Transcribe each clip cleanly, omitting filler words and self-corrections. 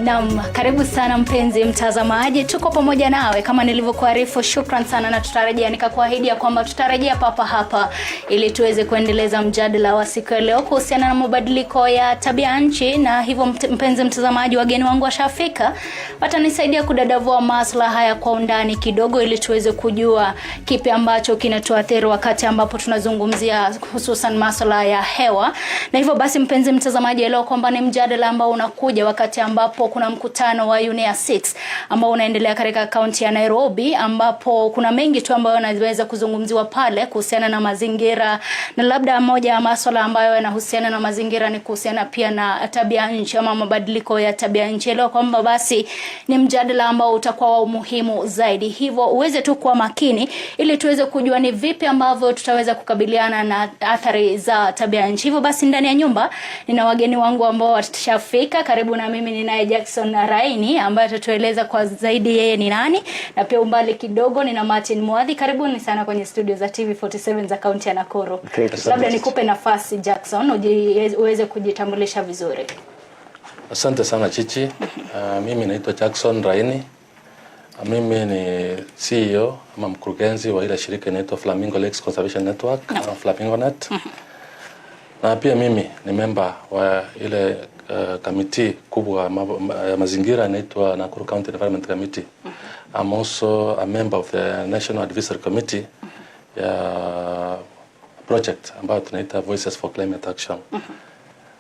Naam, karibu sana mpenzi mtazamaji, tuko pamoja nawe kama nilivyokuarifu. Shukrani sana, na tutarejea nikakuahidi kwamba tutarejea papa hapa ili tuweze kuendeleza mjadala wa siku ya leo kuhusiana na mabadiliko ya tabia nchi. Na hivyo mpenzi mtazamaji, wageni wangu washafika, watanisaidia kudadavua masuala haya kwa undani kidogo ili tuweze kujua kipi ambacho kinatuathiri wakati ambapo tunazungumzia hususan masuala ya hewa. Na hivyo basi mpenzi mtazamaji, leo kwamba ni mjadala ambao unakuja wakati ambapo kuna mkutano wa UNEA 6 ambao unaendelea katika kaunti ya Nairobi, ambapo kuna mengi tu ambayo yanaweza kuzungumziwa pale kuhusiana na mazingira. Na labda moja ya masuala ambayo yanahusiana na mazingira ni kuhusiana pia na tabia nchi ama mabadiliko ya tabia nchi. Leo kwamba basi ni mjadala ambao utakuwa wa umuhimu zaidi, hivyo uweze tu kuwa makini ili tuweze kujua ni vipi ambavyo tutaweza kukabiliana na athari za tabia nchi. Hivyo basi ndani ya nyumba nina wageni wangu ambao watashafika. Karibu na mimi ninaye Jackson Raini ambaye atatueleza kwa zaidi yeye ni nani, na pia umbali kidogo nina Martin Muadhi. Karibuni sana kwenye studio za TV47 za kaunti ya Nakuru. Labda nikupe nafasi Jackson uweze kujitambulisha vizuri. Asante sana Chichi. Mimi naitwa Jackson Raini. Mimi ni CEO ama mkurugenzi wa ile shirika inaitwa Flamingo Lakes Conservation Network, FlamingoNet. Na pia mimi ni member wa ile committee kubwa ya mazingira inaitwa Nakuru County Environment Committee. I'm also a member of the National Advisory Committee ya project ambayo tunaita Voices for Climate Action.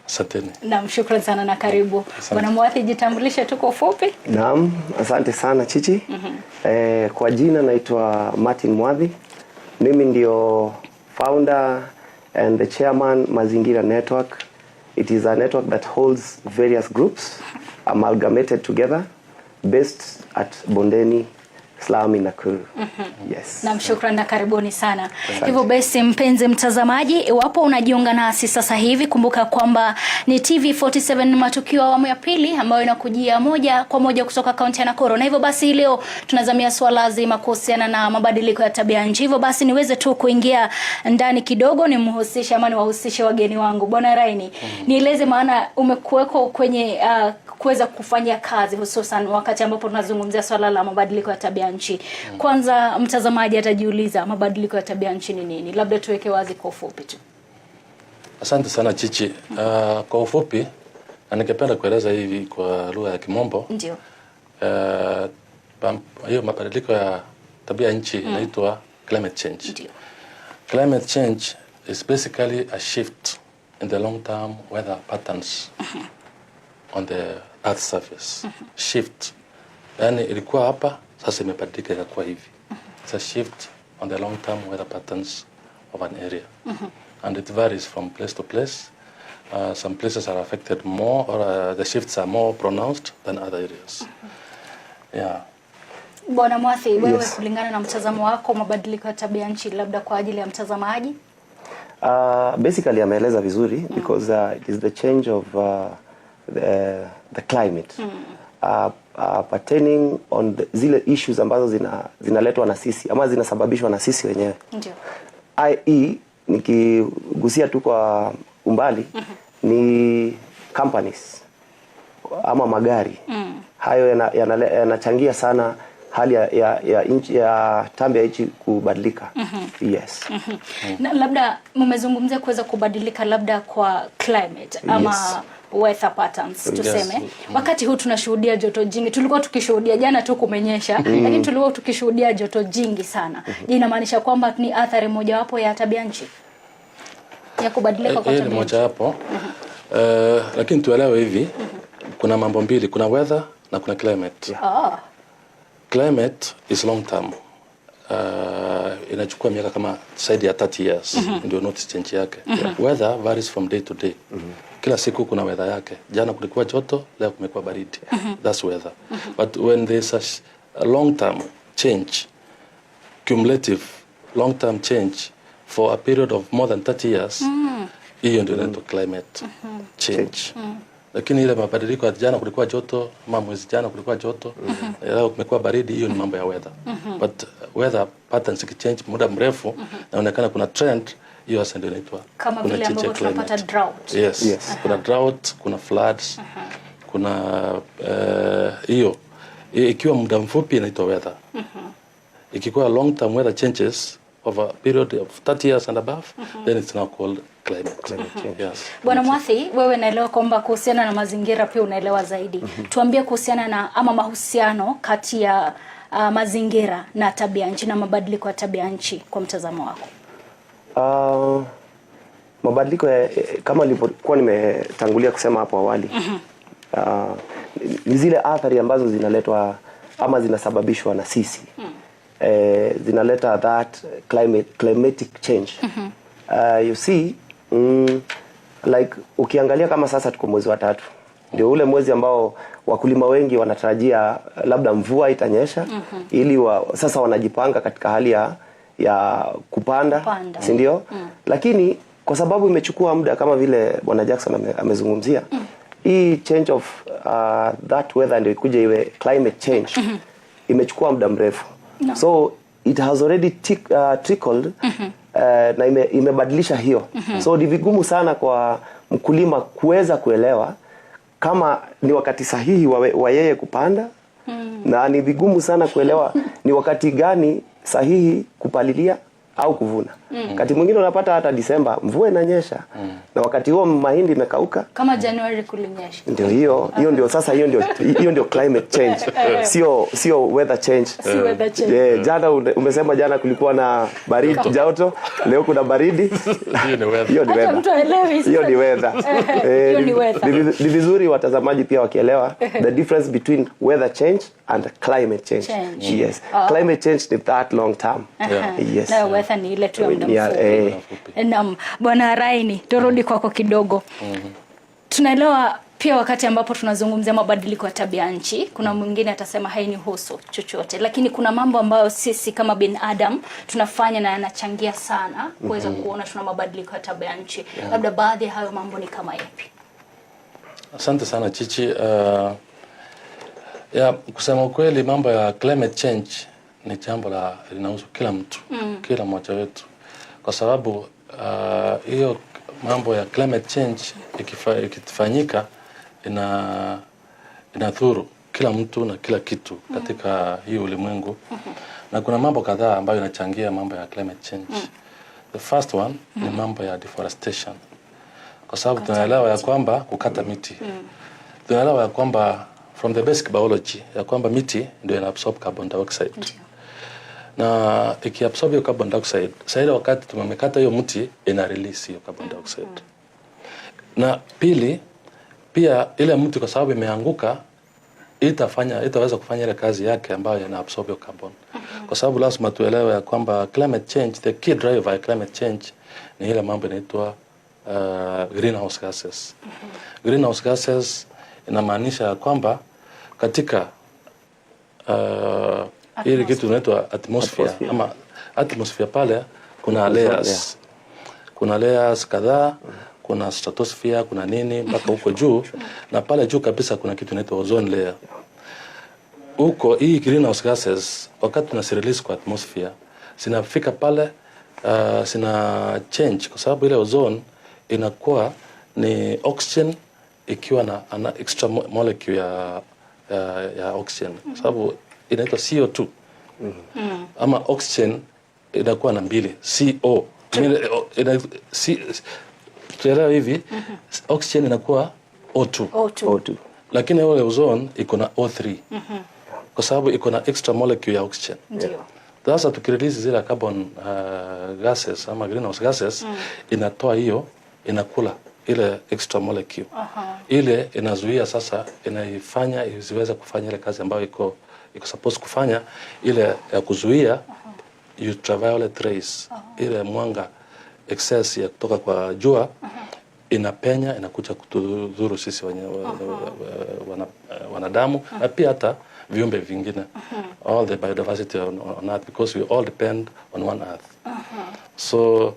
Asante. Naam, shukrani sana na karibu. Bwana Muadhi, jitambulishe tu kwa ufupi. Naam, asante sana Chichi. Kwa jina naitwa Martin Muadhi. Mimi ndio founder and the chairman Mazingira Network. It is a network that holds various groups amalgamated together based at Bondeni, Slum in Nakuru. Yes. Na shukrani na karibuni sana. Hivyo basi mpenzi mtazamaji, iwapo unajiunga nasi sasa hivi, kumbuka kwamba ni TV47 matukio awamu ya pili ambayo inakujia moja kwa moja kutoka kaunti ya Nakuru. Na hivyo basi leo tunazamia swala zima kuhusiana na mabadiliko ya tabia nchi. Hivyo basi niweze tu kuingia ndani kidogo nimhusishe ama niwahusishe wageni wangu. Bwana Raini, nieleze maana umekuweko kwenye kuweza kufanya kazi hususan wakati ambapo tunazungumzia swala la mabadiliko ya tabia nchi. Kwanza mtazamaji atajiuliza mabadiliko ya tabia nchi ni nini? Labda tuweke wazi kwa ufupi tu. Asante sana Chichi. Kwa ufupi na ningependa kueleza hivi kwa lugha ya Kimombo. Ndio. Hiyo mabadiliko ya tabia nchi inaitwa climate change. Ndio. Climate change is basically a shift in the long term weather patterns on the earth surface. Shift. Yani ilikuwa hapa, sasa imebadilika ikakuwa hivi. It's a shift on the long term weather patterns of an area. And it varies from place to place. Some places are affected more, or the shifts are more pronounced than other areas. Yeah. Bwana Muadhi, wewe kulingana na mtazamo wako mabadiliko ya tabia nchi labda kwa ajili ya mtazamaji? Basically ameeleza vizuri because it is the change of the climate. Pertaining on zile issues ambazo zinaletwa na sisi ama zinasababishwa na sisi wenyewe. Ndio. IE nikigusia tu kwa umbali ni companies ama magari. Hayo yanachangia sana hali ya tabia nchi kubadilika. Yes. Na labda mmezungumzia kuweza kubadilika labda kwa climate ama weather patterns tuseme. Wakati huu tunashuhudia joto jingi. Tulikuwa tukishuhudia jana tu kumenyesha, lakini tulikuwa tukishuhudia joto jingi sana. Je, inamaanisha kwamba ni athari mojawapo ya tabia nchi ya kubadilika kwa tabia nchi? Mojawapo. Lakini tuelewe hivi, kuna mambo mbili, kuna weather na kuna climate. Climate is long term. Inachukua miaka kama zaidi ya 30 years ndio notice change yake. Weather varies from day to day. Kila siku kuna weather yake. Jana kulikuwa joto, leo kumekuwa baridi. That's weather. But when there's a long term change, cumulative long term change for a period of more than 30 years, hiyo ndio inaitwa climate change. Lakini ile mabadiliko ya jana kulikuwa joto, mwezi jana kulikuwa joto, leo kumekuwa baridi, hiyo ni mambo ya weather. But weather patterns ikichange muda mrefu, naonekana kuna trend, hiyo sasa ndio inaitwa kama vile ambavyo tunapata drought. Yes. Kuna drought, kuna floods, kuna hiyo ikiwa muda mfupi inaitwa weather. Ikikuwa long term weather changes over a period of 30 years and above, then it's now called climate change. Yes. Bwana Mwathi, wewe naelewa kwamba kuhusiana na mazingira pia unaelewa zaidi. Tuambie kuhusiana na ama mahusiano kati ya mazingira na tabia nchi na mabadiliko ya tabia nchi kwa mtazamo wako. Mabadiliko kama nilivyokuwa nimetangulia kusema hapo awali, ni zile athari ambazo zinaletwa ama zinasababishwa na sisi. Zinaleta that climatic change. You see, like ukiangalia kama sasa tuko mwezi wa 3, ndio ule mwezi ambao wakulima wengi wanatarajia labda mvua itanyesha, ili sasa wanajipanga katika hali ya kupanda. Si ndio? Lakini kwa sababu imechukua muda kama vile Bwana Jackson amezungumzia, hii change of that weather ndio ikuje iwe climate change, imechukua muda mrefu. So it has already trickled na imebadilisha hiyo. So ni vigumu sana kwa mkulima kuweza kuelewa kama ni wakati sahihi wa yeye kupanda, na ni vigumu sana kuelewa ni wakati gani sahihi kupalilia au kuvuna. Wakati mwingine unapata hata Disemba mvua inanyesha, na wakati huo mahindi imekauka. Kama January kulinyesha. Ndio hiyo ndio sasa hiyo ndio climate change. Sio weather change. Si weather change. Jana umesema jana kulikuwa na baridi joto, leo kuna baridi. Hiyo ni weather. Hiyo ni weather. Mtu aelewi. Hiyo ni weather. Hiyo ni weather. Ni vizuri watazamaji pia wakielewa the difference between weather change and climate change. Yes. Climate change ni that long term. Yes. Na weather ni ile tu ya muda mfupi. Naam, Bwana Raini, turudi kwako kidogo. Tunaelewa pia wakati ambapo tunazungumzia mabadiliko ya tabia nchi, kuna mwingine atasema hainihusu chochote, lakini kuna mambo ambayo sisi kama binadamu tunafanya na yanachangia sana kuweza kuona tuna mabadiliko ya tabia nchi. Labda baadhi ya hayo mambo ni kama yapi? Asante sana Chichi. Kusema kweli, mambo ya climate change ni jambo linahusu kila mtu, kila mmoja wetu. Kwa sababu hiyo mambo ya climate change ikifanyika inadhuru kila mtu na kila kitu katika hii ulimwengu. Na kuna mambo kadhaa ambayo yanachangia mambo ya climate change. The first one ni mambo ya deforestation. Kwa sababu tunaelewa ya kwamba kukata miti. Tunaelewa ya kwamba from the basic biology ya kwamba miti ndio inaabsorb carbon dioxide. Na ikiabsorb hiyo carbon dioxide, sasa wakati tumemekata hiyo mti ina release hiyo carbon dioxide. Na pili, pia ile mti kwa sababu imeanguka itaweza kufanya ile kazi yake ambayo ina absorb hiyo carbon. Kwa sababu lazima tuelewe ya kwamba climate change, the key driver ya climate change ni ile mambo inaitwa greenhouse gases. Greenhouse gases inamaanisha kwamba katika ile kitu inaitwa atmosphere ama atmosphere pale kuna layers. Kuna layers kadhaa, kuna stratosphere, kuna nini mpaka huko juu, na pale juu kabisa kuna kitu inaitwa ozone layer. Huko hii greenhouse gases wakati tunasirelease kwa atmosphere zinafika pale zina change, kwa sababu ile ozone inakuwa ni oxygen ikiwa na ana extra molecule ya oxygen, sababu inaitwa CO2. Ama oxygen inakuwa na mbili, CO. Tuelewa hivi, oxygen inakuwa O2. Lakini ile ozone iko na O3. Kwa sababu iko na extra molecule ya oxygen. Ndio. Sasa tukirelease zile carbon gases ama greenhouse gases, inatoa hiyo, inakula ile extra molecule. Ile inazuia sasa, inaifanya isiweze kufanya ile kazi ambayo iko supposed kufanya, ile ya kuzuia ultraviolet rays, ile mwanga excess ya kutoka kwa jua inapenya, inakuja kutudhuru sisi wanadamu na pia hata viumbe vingine. All the biodiversity on earth, because we all depend on one earth. So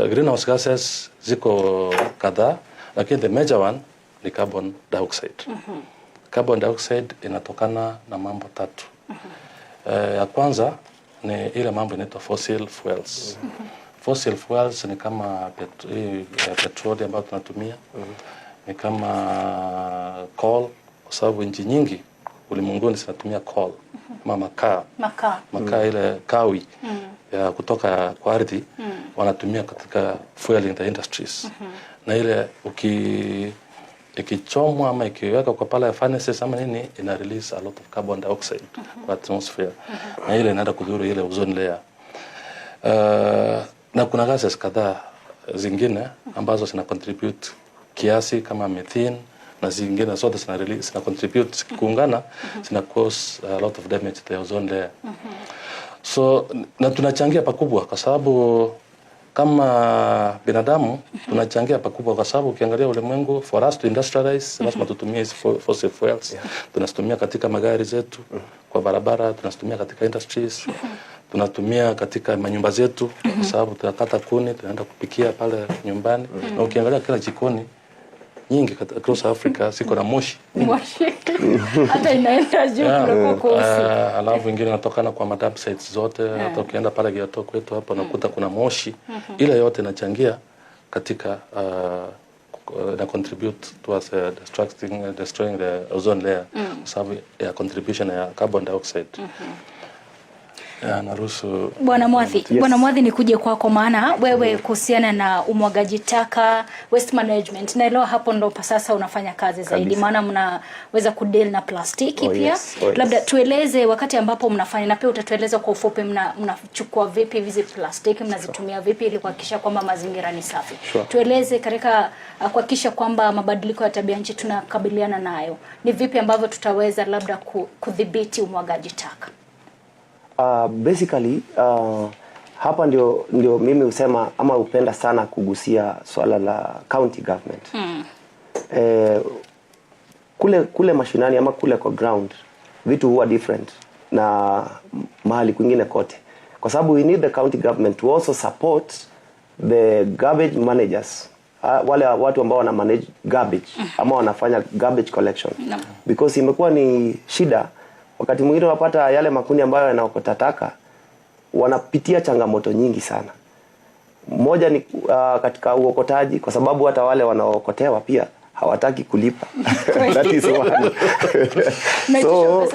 greenhouse gases ziko kadhaa, lakini the major one ni carbon dioxide. Carbon dioxide inatokana na mambo tatu. Ya kwanza ni ile mambo inaitwa fossil fuels. Fossil fuels ni kama petroli ambayo tunatumia, ni kama coal, kwa sababu nchi nyingi ulimwenguni zinatumia coal, makaa ile kawi ya kutoka kwa ardhi, wanatumia katika fuel in the industries. Na ile ikichomwa ama ikiweka kwa pala ya furnaces ama nini, ina release a lot of carbon dioxide kwa atmosphere, na ile inaenda kudhuru ile ozone layer. Na kuna gases kadhaa zingine ambazo zina contribute kiasi kama methane, na zingine zote zina contribute kuungana, zina cause a lot of damage to the ozone layer. So na tunachangia pakubwa, kwa sababu kama binadamu tunachangia pakubwa, kwa sababu ukiangalia ulimwengu, for us to industrialize lazima tutumie hizi fossil fuels. Tunatumia katika magari zetu, kwa barabara, tunatumia katika industries, tunatumia katika manyumba zetu, kwa sababu tunakata kuni tunaenda kupikia pale nyumbani. Na ukiangalia kila jikoni nyingi across Africa siko na moshi. Hata inaenda juu kuliko kosi. Alafu ingine inatokana kwa madam sites zote. Hata ukienda pale Geto kwetu hapo unakuta kuna moshi. Ile yote inachangia katika na contribute towards destroying the ozone layer, sababu ya contribution ya carbon dioxide. Naruhusu Bwana Mwadhi. Yes. Bwana Mwadhi, nikuje kwako, maana wewe kuhusiana na umwagaji taka, waste management, naelewa hapo ndo sasa unafanya kazi zaidi, maana mnaweza kudeal na plastiki pia. Yes. Labda tueleze wakati ambapo mnafanya, na pia utatueleza kwa ufupi mnachukua vipi hizi plastiki, mnazitumia vipi ili kuhakikisha kwamba mazingira ni safi. Tueleze katika kuhakikisha kwamba mabadiliko ya tabia nchi tunakabiliana nayo, ni vipi ambavyo tutaweza labda kudhibiti umwagaji taka? Basically hapa ndio mimi usema ama upenda sana kugusia swala la county government. Kule mashinani ama kule kwa ground vitu huwa different na mahali kwingine kote, kwa sababu we need the county government to also support the garbage managers, wale watu ambao wana manage garbage ama wanafanya garbage collection. Because imekuwa ni shida, wakati mwingine unapata yale makundi ambayo yanaokota taka wanapitia changamoto nyingi sana. Moja ni katika uokotaji, kwa sababu hata wale wanaokotewa pia hawataki kulipa. That is one. So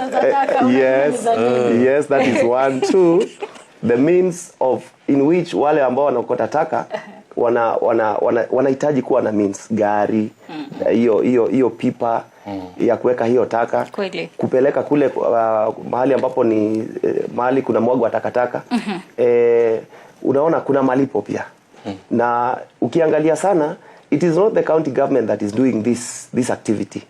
yes, that is one. Two, the means of in which wale ambao wanaokota taka wanahitaji kuwa na means, gari, hiyo pipa ya kuweka hiyo taka, kupeleka kule mahali ambapo ni mahali kuna mwago wa takataka. Unaona kuna malipo pia. Na ukiangalia sana, it is not the county government that is doing this activity.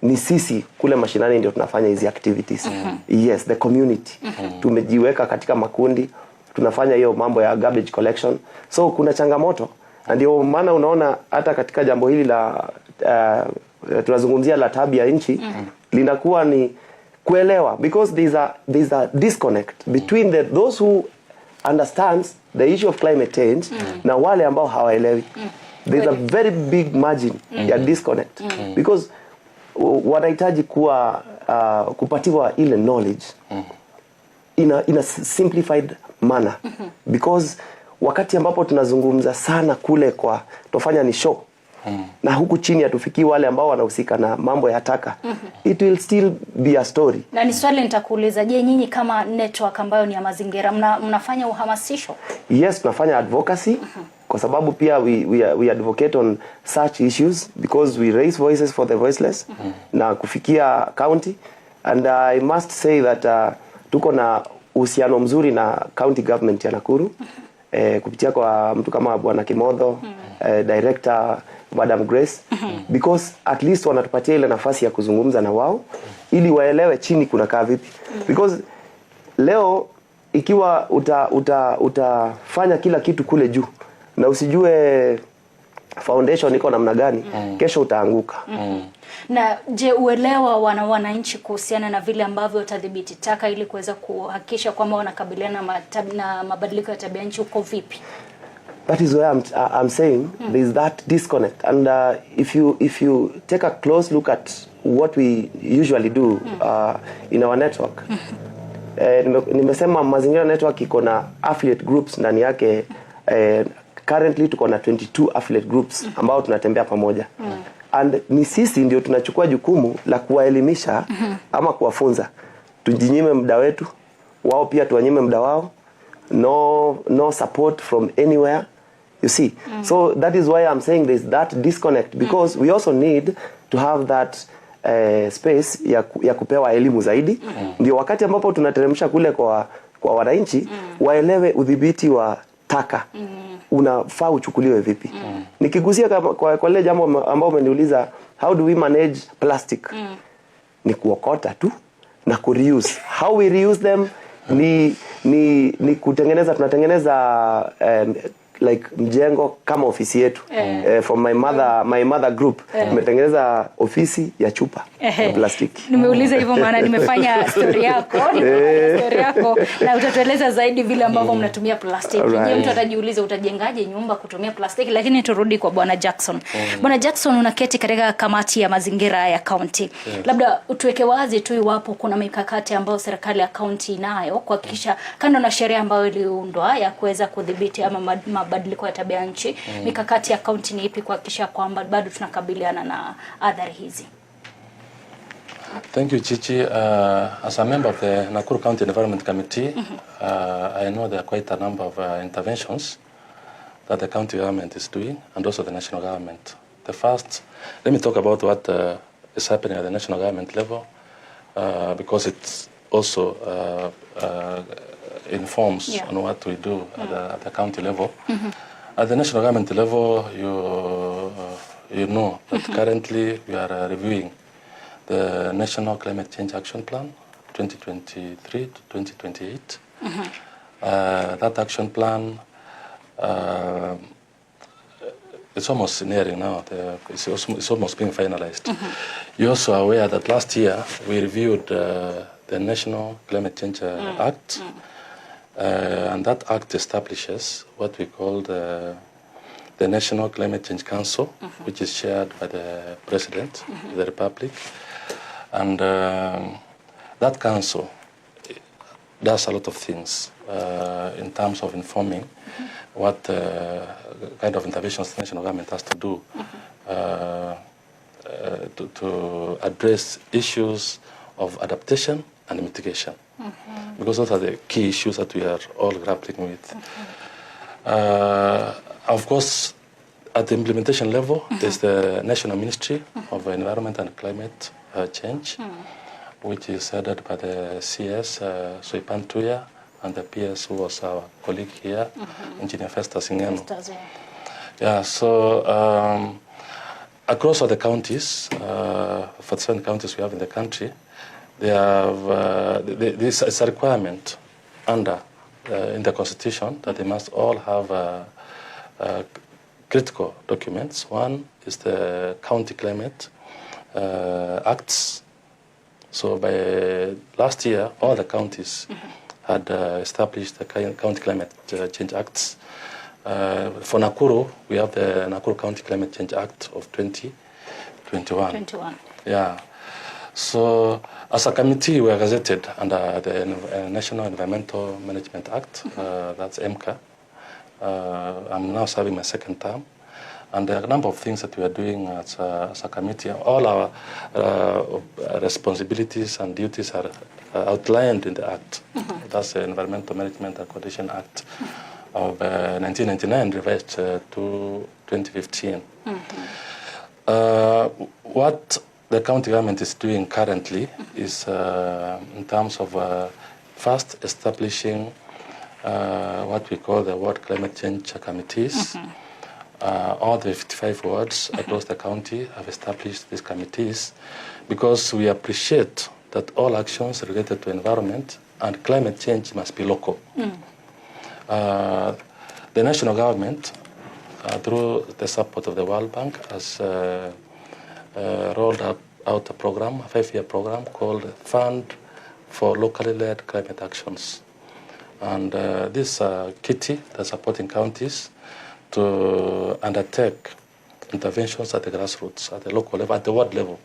Ni sisi kule mashinani ndio tunafanya hizi activities. Yes, the community. Tumejiweka katika makundi, tunafanya hiyo mambo ya garbage collection. So kuna changamoto, na ndio maana unaona hata katika jambo hili la tunazungumzia la tabia nchi, linakuwa ni kuelewa, because there's a disconnect between those who understands the issue of climate change na wale ambao hawaelewi. There's a very big margin ya disconnect, because wanahitaji kuwa kupatiwa ile knowledge in a simplified manner. Because wakati ambapo tunazungumza sana kule kwa tofanya ni show, na huku chini hatufikii wale ambao wanahusika na mambo ya taka, it will still be a story. Na ni swali nitakuuliza, je, nyinyi kama network ambayo ni ya mazingira mnafanya uhamasisho? Yes, tunafanya advocacy, kwa sababu pia we advocate on such issues, because we raise voices for the voiceless na kufikia county. And I must say that tuko na uhusiano mzuri na county government ya Nakuru, kupitia kwa mtu kama Bwana Kimodho, director Madam Grace, because at least wanatupatia ile nafasi ya kuzungumza na wao ili waelewe chini kuna kaa vipi. Because leo ikiwa utafanya kila kitu kule juu na usijue foundation iko namna gani, kesho utaanguka. Na je, uelewa wananchi kuhusiana na vile ambavyo utadhibiti taka ili kuweza kuhakikisha kwamba wanakabiliana na mabadiliko ya tabia nchi uko vipi? That is where I'm saying there is that disconnect, and if you take a close look at what we usually do in our network, nimesema Mazingira Network iko na affiliate groups ndani yake. Currently tuko na 22 affiliate groups ambao tunatembea pamoja. And ni sisi ndio tunachukua jukumu la kuwaelimisha ama kuwafunza. Tujinyime muda wetu, wao pia tuwanyime muda wao. No support from anywhere, you see. So that is why I'm saying there's that disconnect, because we also need to have that space ya kupewa elimu zaidi. Ndio wakati ambapo tunateremsha kule kwa wananchi, waelewe udhibiti wa taka unafaa uchukuliwe vipi. Nikigusia kwa lile jambo ambao umeniuliza, how do we manage plastic? Ni kuokota tu na kureuse. How we reuse them ni kutengeneza, tunatengeneza like mjengo kama ofisi yetu. From my mother group tumetengeneza ofisi ya chupa ya plastiki. Nimeuliza hivyo maana nimefanya story yako, na utatueleza zaidi vile ambavyo mnatumia plastiki. Je, mtu atajiuliza utajengaje nyumba kutumia plastiki? Lakini turudi kwa Bwana Jackson. Bwana Jackson, unaketi katika kamati ya mazingira ya county. Labda utuweke wazi tu iwapo kuna mikakati ambayo serikali ya county inayo kuhakikisha, kando na sheria ambayo iliundwa ya kuweza kudhibiti ama mabadiliko ya tabia nchi, mikakati ya county ni ipi kuhakikisha kwamba bado tunakabiliana na athari hizi? Thank you, Chichi. As a member of the Nakuru County Environment Committee, I know there are quite a number of interventions that the county government is doing, and also the national government. The first, let me talk about what is happening at the national government level, because it's also informs on what we do at the county level. At the national government level, you know that currently we are reviewing the National Climate Change Action Plan 2023 to 2028. That action plan it's almost nearing now. It's almost being finalized. You're also aware that last year we reviewed the National Climate Change Act, and that act establishes what we call the National Climate Change Council, which is chaired by the President of the Republic. And that council does a lot of things in terms of informing what kind of interventions the national government has to do to address issues of adaptation and mitigation. Because those are the key issues that we are all grappling with. Of course, at the implementation level, there's the National Ministry of Environment and Climate Change, which is headed by the CS, Soipan Tuya, and the PS, who was our colleague here, Engineer Festus Ingenu. Yeah, so across all the counties, 47 counties we have in the country, they have, this is a requirement under in the Constitution that they must all have critical documents. One is the County Climate Acts. So by last year, all the counties had established the County Climate Change Acts. For Nakuru, we have the Nakuru County Climate Change Act of 2021. Yeah. So as a committee, we are gazetted under the National Environmental Management Act, that's MCA. I'm now serving my second term. And there are a number of things that we are doing as a committee. All our responsibilities and duties are outlined in the Act. That's the Environmental Management and Coordination Act of 1999, revised to 2015. What the county government is doing currently is in terms of first establishing what we call the Ward Climate Change Committees. All the 55 wards across the county have established these committees because we appreciate that all actions related to environment and climate change must be local. The national government through the support of the World Bank, has rolled out a program, a 5-year program called Fund for Locally Led Climate Actions. And this kitty that's supporting counties to undertake interventions at the grassroots, at the local level, at the ward level.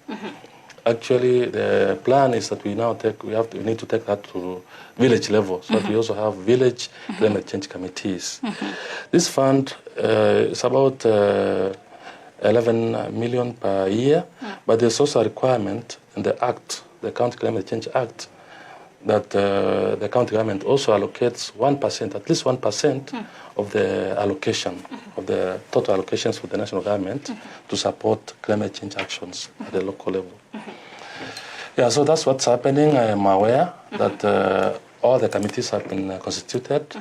Actually, the plan is that we need to take that to village level, so that we also have village climate change committees. This fund is about 11 million per year, but there's also a requirement in the Act, the County Climate Change Act, that the county government also allocates 1%, at least 1% of the allocation, of the total allocations for the national government to support climate change actions at the local level. Yeah, so that's what's happening. I am aware that all the committees have been constituted.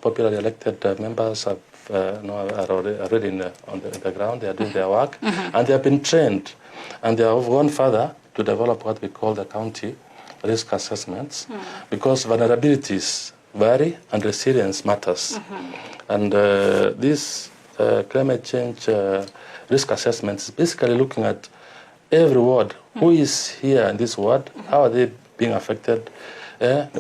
Popularly elected members are already on the ground. They are doing their work, and they have been trained, and they have gone further to develop what we call the county risk assessments, because vulnerabilities vary and resilience matters. And this climate change risk assessment is basically looking at every ward. Who is here in this ward? How are they being affected?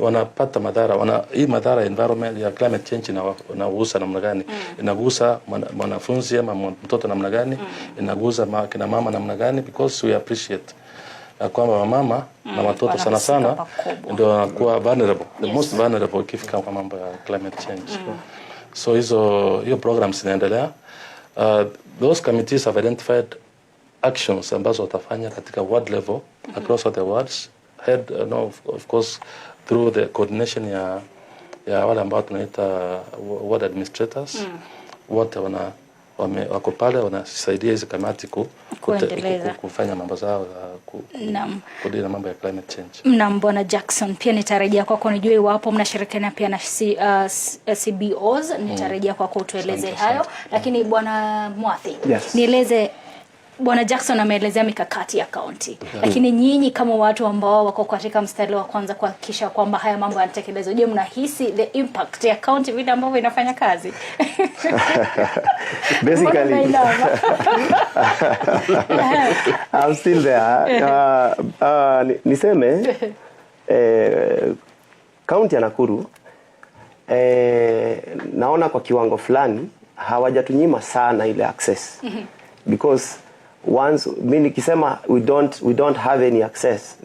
Wanapata madhara, hii madhara environment ya climate change inagusa namna gani? Inagusa mwanafunzi ama mtoto namna gani? Inagusa kina mama namna gani? Because we appreciate kwamba wamama na watoto sana sana ndio wanakuwa vulnerable, the most vulnerable ikifika kwa mambo ya climate change. So hiyo programs zinaendelea. Those committees have identified actions ambazo watafanya katika ward level across all the wards, of course through the coordination ya wale ambao tunaita ward administrators. Wote wako pale wanasaidia hizi kamati kufanya mambo zao kudili mambo ya climate change. Naam, Bwana Jackson, pia nitarejea kwako nijue iwapo mnashirikiana pia na CBOs. Nitarejea kwako utueleze hayo, lakini Bwana Mwathi, nieleze. Bwana Jackson ameelezea mikakati ya kaunti, lakini nyinyi kama watu ambao wako katika mstari wa kwanza kuhakikisha kwamba haya mambo yanatekelezwa, je, mnahisi the impact ya kaunti vile ambavyo inafanya kazi? Basically, I'm still there. Niseme kaunti ya Nakuru naona kwa kiwango fulani hawajatunyima sana ile access, because once mimi nikisema we don't have any access,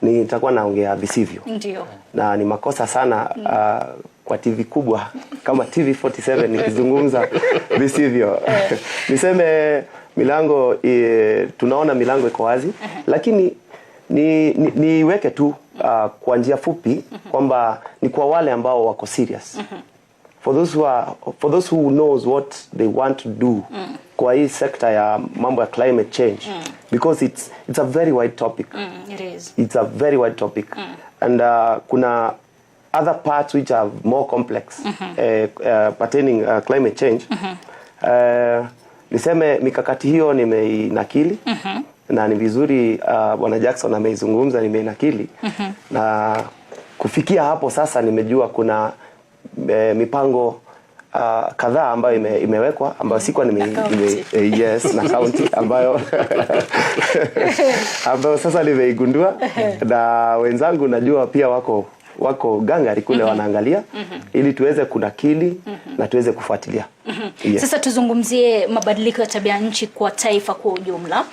nitakuwa naongea visivyo. Ndio. Na ni makosa sana kwa TV kubwa kama TV47 nikizungumza visivyo. Niseme milango tunaona milango iko wazi, lakini niweke tu kwa njia fupi kwamba ni kwa wale ambao wako serious. For those who knows what they want to do kwa hii sector ya mambo ya climate change, because it's a very wide topic. It is. It's a very wide topic. And kuna other parts which are more complex pertaining climate change. Niseme mikakati hiyo nimeinakili, na ni vizuri Bwana Jackson ameizungumza, nimeinakili. Na kufikia hapo sasa nimejua kuna mipango kadhaa ambayo imewekwa, ambayo sikuwa yes, na county ambayo sasa nimeigundua, na wenzangu najua pia wako gangari kule wanaangalia ili tuweze kunakili na tuweze kufuatilia. Sasa tuzungumzie mabadiliko ya tabia nchi kwa taifa kwa ujumla.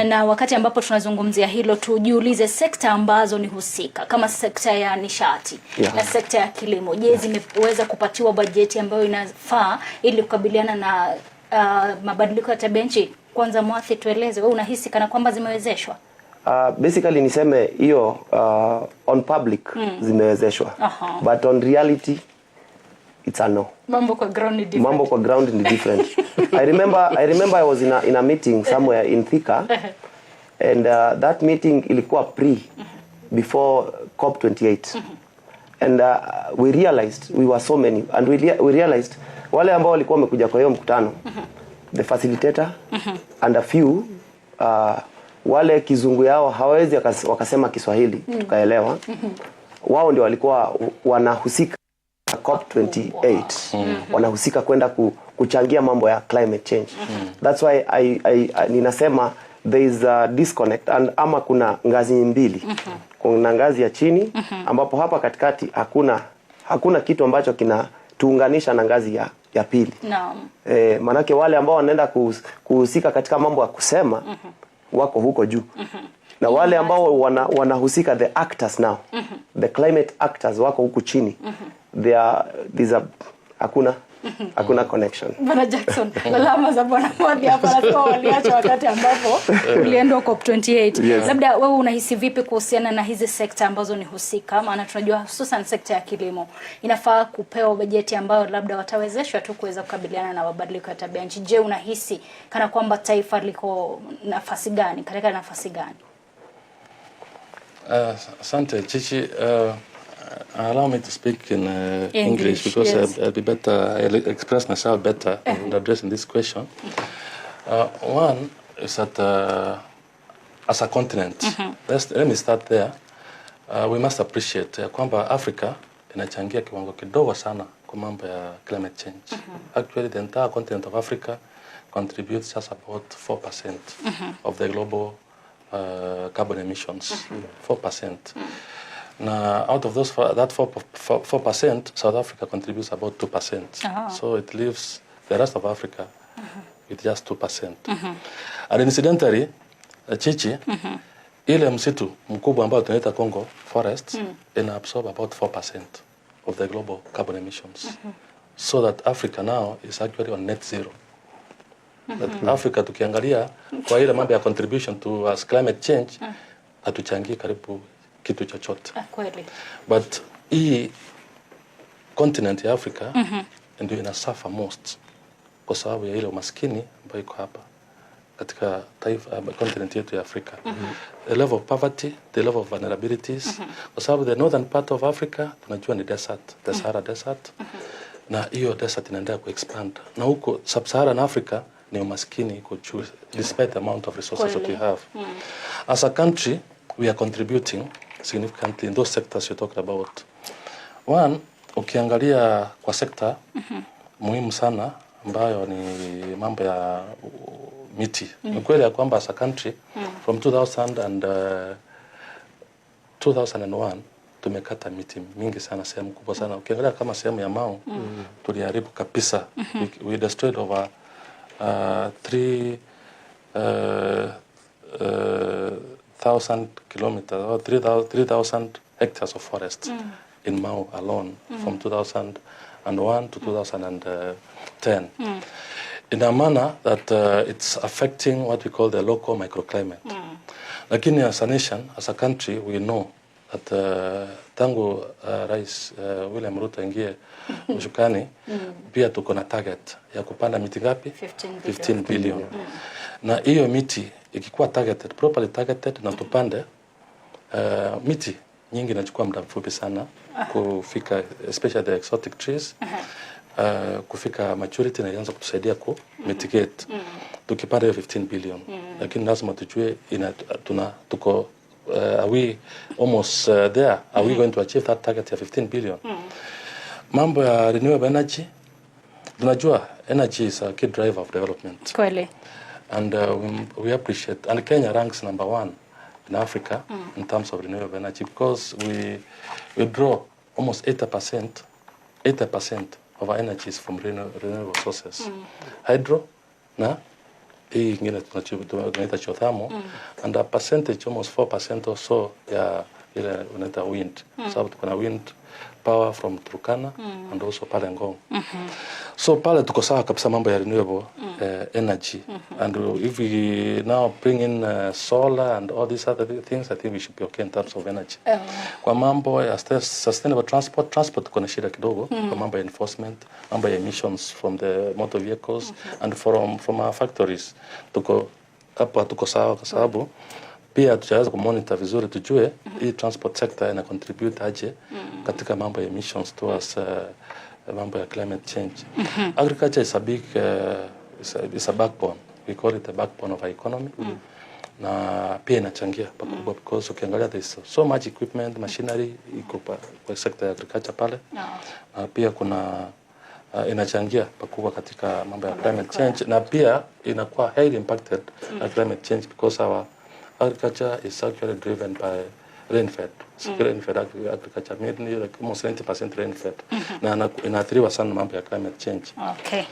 Na wakati ambapo tunazungumzia hilo, tujiulize sekta ambazo ni husika kama sekta ya nishati na sekta ya kilimo. Je, zimeweza kupatiwa bajeti ambayo inafaa ili kukabiliana na mabadiliko ya tabia nchi? Kwanza Mwathi, tueleze wewe unahisi kana kwamba zimewezeshwa? Basically niseme hiyo on public zimewezeshwa, but on reality it's a no. Mambo kwa ground ni different. I remember I was in a meeting somewhere in Thika, and that meeting ilikuwa before COP28. And we realized we were so many, and we realized wale ambao walikuwa wamekuja kwa hiyo mkutano, the facilitator and a few wale kizungu yao hawezi wakasema Kiswahili tukaelewa. Wao ndio walikuwa wanahusika COP28 wanahusika kwenda kuchangia mambo ya climate change. That's why ninasema there is a disconnect, and ama kuna ngazi mbili. Kuna ngazi ya chini ambapo hapa katikati hakuna kitu ambacho kinatuunganisha na ngazi ya pili. Naam. Manake wale ambao wanaenda kuhusika katika mambo ya kusema wako huko juu. Na wale ambao wanahusika, the actors now, the climate actors wako huku chini. Hakuna connection. Bwana Jackson, alama za Bwana Mwadhi hapa anasema waliacha wakati ambapo ulienda COP28. Yes. Labda wewe unahisi vipi kuhusiana na hizi sekta ambazo ni husika? Maana tunajua hususan sekta ya kilimo inafaa kupewa bajeti ambayo labda watawezeshwa tu kuweza kukabiliana na mabadiliko ya tabia nchi. Je, unahisi kana kwamba taifa liko nafasi gani, katika nafasi gani? Asante Chichi. Allow me to speak in English because yes. I'll be better. I'll express myself better in addressing this question. One is that as a continent, let me start there. We must appreciate kwamba Africa inachangia kiwango kidogo sana kwa mambo ya climate change. Actually, the entire continent of Africa contributes just about 4% of the global carbon emissions. 4%. Now, out of that 4%, South Africa contributes about 2%. So it leaves the rest of Africa with just 2%. And incidentally, Chichi, ile msitu mkubwa ambao tunaita Congo forest, ina absorb about 4% of the global carbon emissions. So that Africa now is actually on net zero. That Africa tukiangalia kwa ile mambo ya contribution to as climate change, hatuchangii karibu kitu chochote. Kweli. But hii continent ya Africa ndio ina suffer most kwa sababu ya ile umaskini ambayo iko hapa katika taifa continent yetu ya Africa. The level of poverty, the level of vulnerabilities. Kwa sababu the northern part of Africa tunajua ni desert, the Sahara desert. Na hiyo desert inaendelea kuexpand. Na huko sub-Saharan Africa ni umaskini iko juu despite the amount of resources that we have. As a country, we are contributing significantly in those sectors you're talking about. One, ukiangalia kwa sekta muhimu sana ambayo ni mambo ya miti. Ni kweli ya kwamba as a country from 2001 tumekata miti mingi sana, sehemu kubwa sana. Ukiangalia kama sehemu ya Mau tuliharibu kabisa. We destroyed over 3,000 kilometers or 3,000 hectares of forest in Mau alone from 2001 to 2010. In a manner that it's affecting what we call the local microclimate. Lakini as a nation, as a country, we know that tangu Rais William Ruto ingie ushukani, pia tuko na target ya kupanda miti ngapi? 15 billion. Na hiyo miti ikikuwa targeted, properly targeted, na tupande miti nyingi inachukua muda mfupi sana kufika, especially the exotic trees, kufika maturity na ianza kutusaidia ku mitigate. Tukipanda hiyo 15 billion. Lakini lazima tujue tuko are we almost there? Are we going to achieve that target ya 15 billion? Mambo ya renewable energy, tunajua energy is a key driver of development. Kweli. And we appreciate, and Kenya ranks number 1 in Africa in terms of renewable energy because we draw almost 80% of our energy is from renewable sources. Hydro na hii ingine tunaita geothermal, and a percentage almost 4% or so ya ile unaita wind. Sababu tuko na wind power from Turkana and also pale Ngong. So pale tuko sawa kabisa mambo ya renewable energy. And if we now bring in solar and all these other things, I think we should be okay in terms of energy. Kwa mambo ya sustainable transport tuko na shida kidogo kwa mambo ya enforcement, mambo ya emissions from the motor vehicles and from our factories. Tuko hapa tuko sawa kwa sababu pia tutaweza kumonitor vizuri tujue hii transport sector ina contribute aje katika mambo ya emissions towards mambo ya climate change. Agriculture is a big is a backbone. We call it the backbone of our economy. na pia inachangia pakubwa because ukiangalia there's so much equipment, machinery iko kwa sector ya agriculture pale. Na pia kuna inachangia pakubwa katika mambo ya climate change, na pia inakuwa highly impacted by climate change because our agriculture is actually driven by rain-fed. Rain-fed agriculture, mainly like almost 90% rain-fed. Na inaathiriwa sana mambo ya climate change. Okay.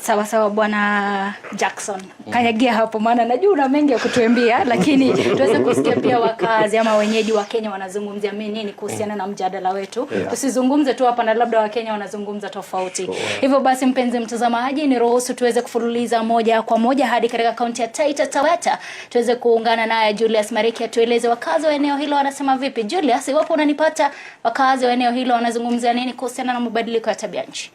Sawa Bwana Jackson. Kayagia hapo maana najua una mengi ya kutuambia, lakini tuweze kusikia pia wakazi ama wenyeji wa Kenya wanazungumzia nini kuhusiana na mjadala wetu. Tusizungumze tu hapa na labda wa Kenya wanazungumza tofauti. Hivyo basi mpenzi mtazamaji, ni ruhusu tuweze kufululiza moja kwa moja hadi katika kaunti ya Taita Taveta. Tuweze kuungana naye Julius Mariki atueleze wakazi wa eneo hilo wanasema vipi. Julius, iwapo unanipata, wakazi wa eneo hilo wanazungumzia nini kuhusiana na mabadiliko ya tabia nchi?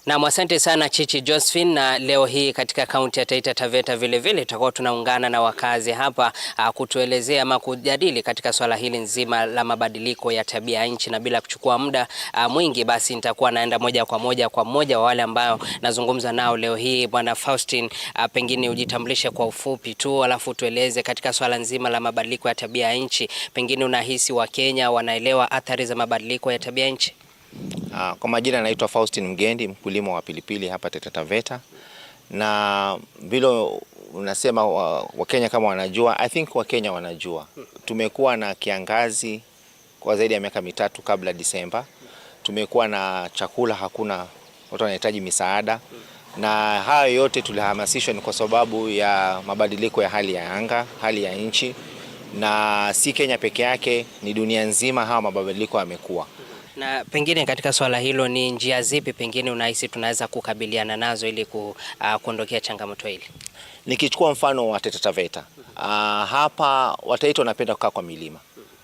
Na asante sana Chichi Josephine, na leo hii katika kaunti ya Taita Taveta vile tutakuwa tunaungana na wakazi hapa kutuelezea ama kujadili katika swala hili nzima la mabadiliko ya tabia nchi, na bila kuchukua muda mwingi basi nitakuwa naenda moja kwa moja wa wale ambao nazungumza nao leo hii. Bwana Faustin, pengine ujitambulishe kwa ufupi tu alafu tueleze katika swala nzima la mabadiliko ya tabia nchi, pengine unahisi wa Kenya wanaelewa athari za mabadiliko ya tabia nchi? Kwa majina naitwa Faustin Mgendi, mkulima wa pilipili hapa Taita Taveta. Na vile unasema Wakenya kama wanajua, I think Wakenya wanajua. Tumekuwa na kiangazi kwa zaidi ya miaka 3 kabla Disemba. Tumekuwa na chakula hakuna, watu wanahitaji misaada. Na hayo yote tulihamasishwa ni kwa sababu ya mabadiliko ya hali ya anga, hali ya nchi. Na si Kenya peke yake, ni dunia nzima hawa mabadiliko yamekuwa. Na pengine katika swala hilo ni njia zipi pengine unahisi tunaweza kukabiliana nazo ili kuondokea changamoto hili? Nikichukua mfano wa Taita Taveta. Hapa Wataita wanapenda kukaa kwa milima.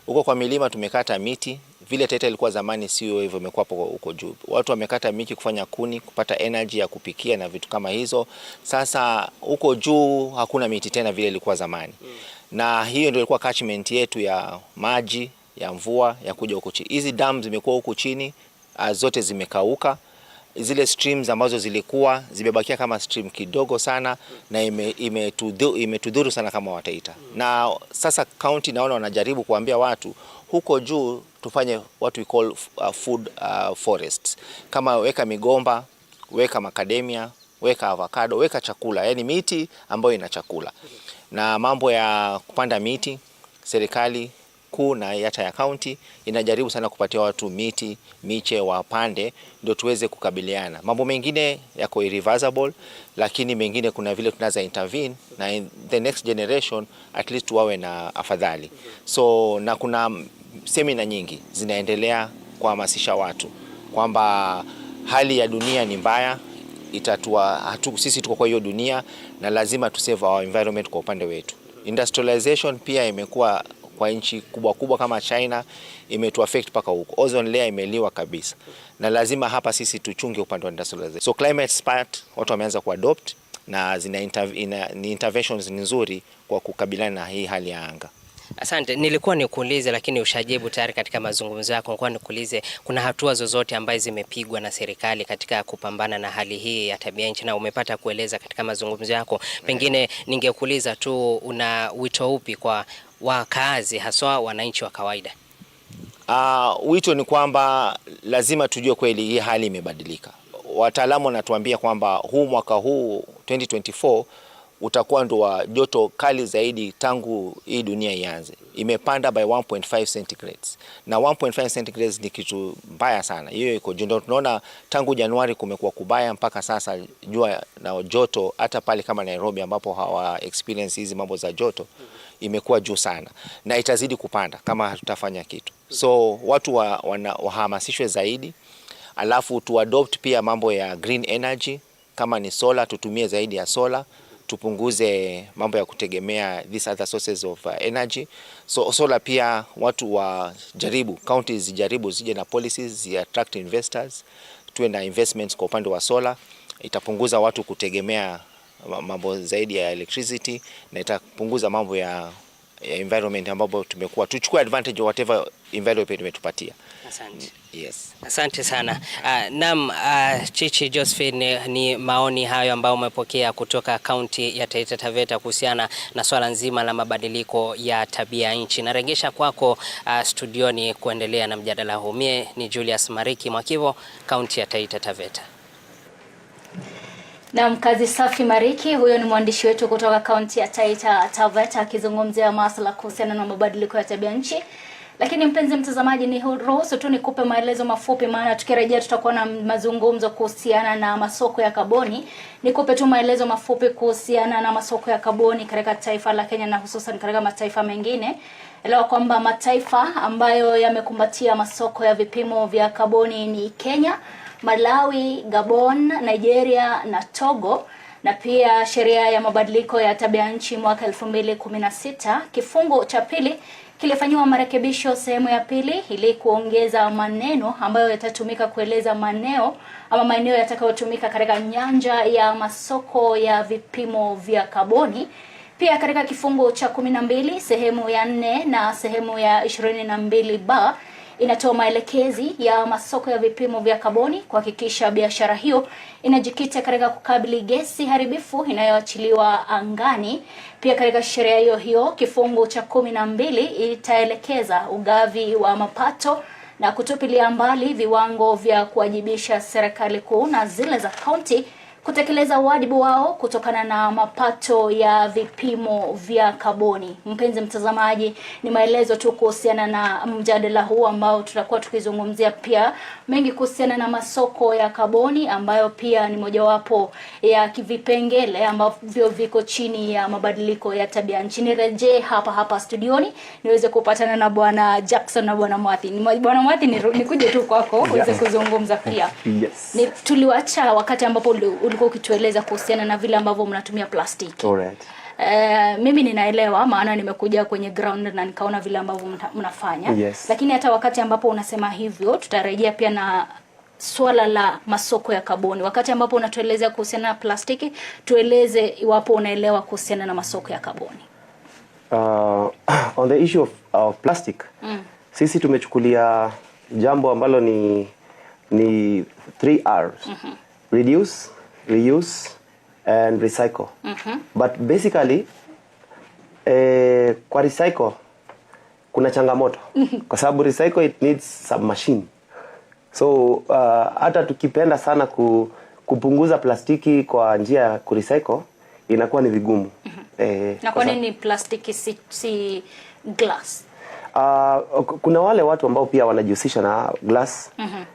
Huko kwa milima tumekata miti. Vile Taita ilikuwa zamani sio hivyo, imekuwa huko juu. Watu wamekata miti kufanya kuni, kupata energy ya kupikia na vitu kama hizo. Sasa huko juu hakuna miti tena vile ilikuwa zamani. Na hiyo ndio ilikuwa catchment yetu ya maji ya mvua ya kuja huko chini. Hizi dams zimekuwa huko chini, zote zimekauka. Zile streams ambazo zilikuwa zimebakia kama stream kidogo sana, na imetudhuru sana kama Wataita. Na sasa county naona wanajaribu kuambia watu huko juu tufanye what we call food forests. Kama weka migomba, weka macadamia, weka avocado, weka chakula, yani miti ambayo ina chakula. Na mambo ya kupanda miti, serikali kuu na hata ya county inajaribu sana kupatia watu miti, miche wapande ndio tuweze kukabiliana. Mambo mengine yako irreversible, lakini mengine kuna vile tunaweza intervene na in the next generation at least wawe na afadhali. So na kuna semina nyingi zinaendelea kuhamasisha watu kwamba hali ya dunia ni mbaya, sisi tuko kwa hiyo dunia na lazima tu save our environment kwa upande wetu. Industrialization pia imekuwa kwa nchi kubwa kama China imetu affect paka huko. Ozone layer imeliwa kabisa. Na lazima hapa sisi tuchunge upande wa industrialization. So climate smart watu wameanza kuadopt na ni interventions nzuri kwa kukabiliana na hii hali ya anga. Asante. Nilikuwa nikuulize lakini ushajibu tayari katika mazungumzo yako. Nilikuwa nikuulize kuna hatua zozote ambazo zimepigwa na serikali katika kupambana na hali hii ya tabia nchi, na umepata kueleza katika mazungumzo yako. Pengine ningekuuliza tu una wito upi kwa wakazi haswa wananchi wa kawaida? Wito ni kwamba lazima tujue kweli hii hali imebadilika. Wataalamu wanatuambia kwamba huu mwaka huu 2024 utakuwa ndo wa joto kali zaidi tangu hii dunia ianze. Imepanda by 1.5 centigrades. Na 1.5 centigrades ni kitu mbaya sana. Hiyo iko juu. Ndio tunaona tangu Januari kumekuwa kubaya mpaka sasa jua na joto hata pale kama Nairobi ambapo hawa experience hizi mambo za joto imekuwa juu sana. Na itazidi kupanda kama hatutafanya kitu. So watu wahamasishwe zaidi. Alafu tu adopt pia mambo ya green energy. Kama ni solar tutumie zaidi ya solar. Tupunguze mambo ya kutegemea these other sources of energy. So solar pia watu wajaribu, counties zijaribu zije na policies zi attract investors, tuwe na investments kwa upande wa solar. Itapunguza watu kutegemea mambo zaidi ya electricity na itapunguza mambo ya environment ambapo tumekuwa tuchukue advantage of whatever environment imetupatia. Asante. Yes. Asante sana. Naam, Chichi Josephine, ni maoni hayo ambayo umepokea kutoka kaunti ya Taita Taveta kuhusiana na swala nzima la mabadiliko ya tabia nchi. Naregesha kwako studioni kuendelea na mjadala huu. Mie ni Julius Mariki Mwakivo, kaunti ya Taita Taveta. Na mkazi safi Mariki, huyo ni mwandishi wetu kutoka kaunti ya Taita Taveta akizungumzia masuala kuhusiana na mabadiliko ya tabia nchi. Lakini mpenzi mtazamaji, ni ruhusu tu nikupe maelezo mafupi, maana tukirejea tutakuwa na mazungumzo kuhusiana na masoko ya kaboni. Nikupe tu maelezo mafupi kuhusiana na masoko ya kaboni katika taifa la Kenya na hususan katika mataifa mengine. Elewa kwamba mataifa ambayo yamekumbatia masoko ya vipimo vya kaboni ni Kenya, Malawi, Gabon, Nigeria na Togo. Na pia sheria ya mabadiliko ya tabia nchi mwaka 2016 kifungu cha pili kilifanywa marekebisho sehemu ya pili ili kuongeza maneno ambayo yatatumika kueleza maeneo yatakayotumika katika nyanja ya masoko ya vipimo vya kaboni. Pia katika kifungu cha 12 sehemu ya 4 na sehemu ya 22b inatoa maelekezi ya masoko ya vipimo vya kaboni kuhakikisha biashara hiyo inajikita katika kukabili gesi haribifu inayoachiliwa angani. Pia katika sheria hiyo kifungu cha 12 itaelekeza ugavi wa mapato na kutupilia mbali viwango vya kuwajibisha serikali kuu na zile za kaunti kutekeleza wajibu wao kutokana na mapato ya vipimo vya kaboni. Mpenzi mtazamaji, ni maelezo tu kuhusiana na mjadala huu ambao tutakuwa tukizungumzia pia mengi kuhusiana na masoko ya kaboni ambayo pia ni mojawapo ya vipengele ambavyo viko chini ya mabadiliko ya tabia nchi. Nirejee hapa studioni niweze kupatana na Bwana Jackson na Bwana Mwathi. Bwana Mwathi, nikuje tu kwako uweze kuzungumza pia. Yes. Tuliwacha wakati ambapo ulikuwa ukitueleza kuhusiana na vile ambavyo mnatumia plastiki. Alright. Mimi ninaelewa, maana nimekuja kwenye ground na nikaona vile ambavyo mnafanya. Yes. Lakini hata wakati ambapo unasema hivyo, tutarejea pia na swala la masoko ya kaboni. Wakati ambapo unatueleza kuhusiana na plastiki, tueleze iwapo unaelewa kuhusiana na masoko ya kaboni. On the issue of plastic, sisi tumechukulia jambo ambalo ni 3 R's. Reduce, reuse and recycle. But basically kwa recycle kuna changamoto kwa sababu recycle it needs some machine. So hata tukipenda sana kupunguza plastiki kwa njia ya kurecycle inakuwa ni vigumu. Na kwa nini plastiki si glass? Kuna wale watu ambao pia wanajihusisha na glass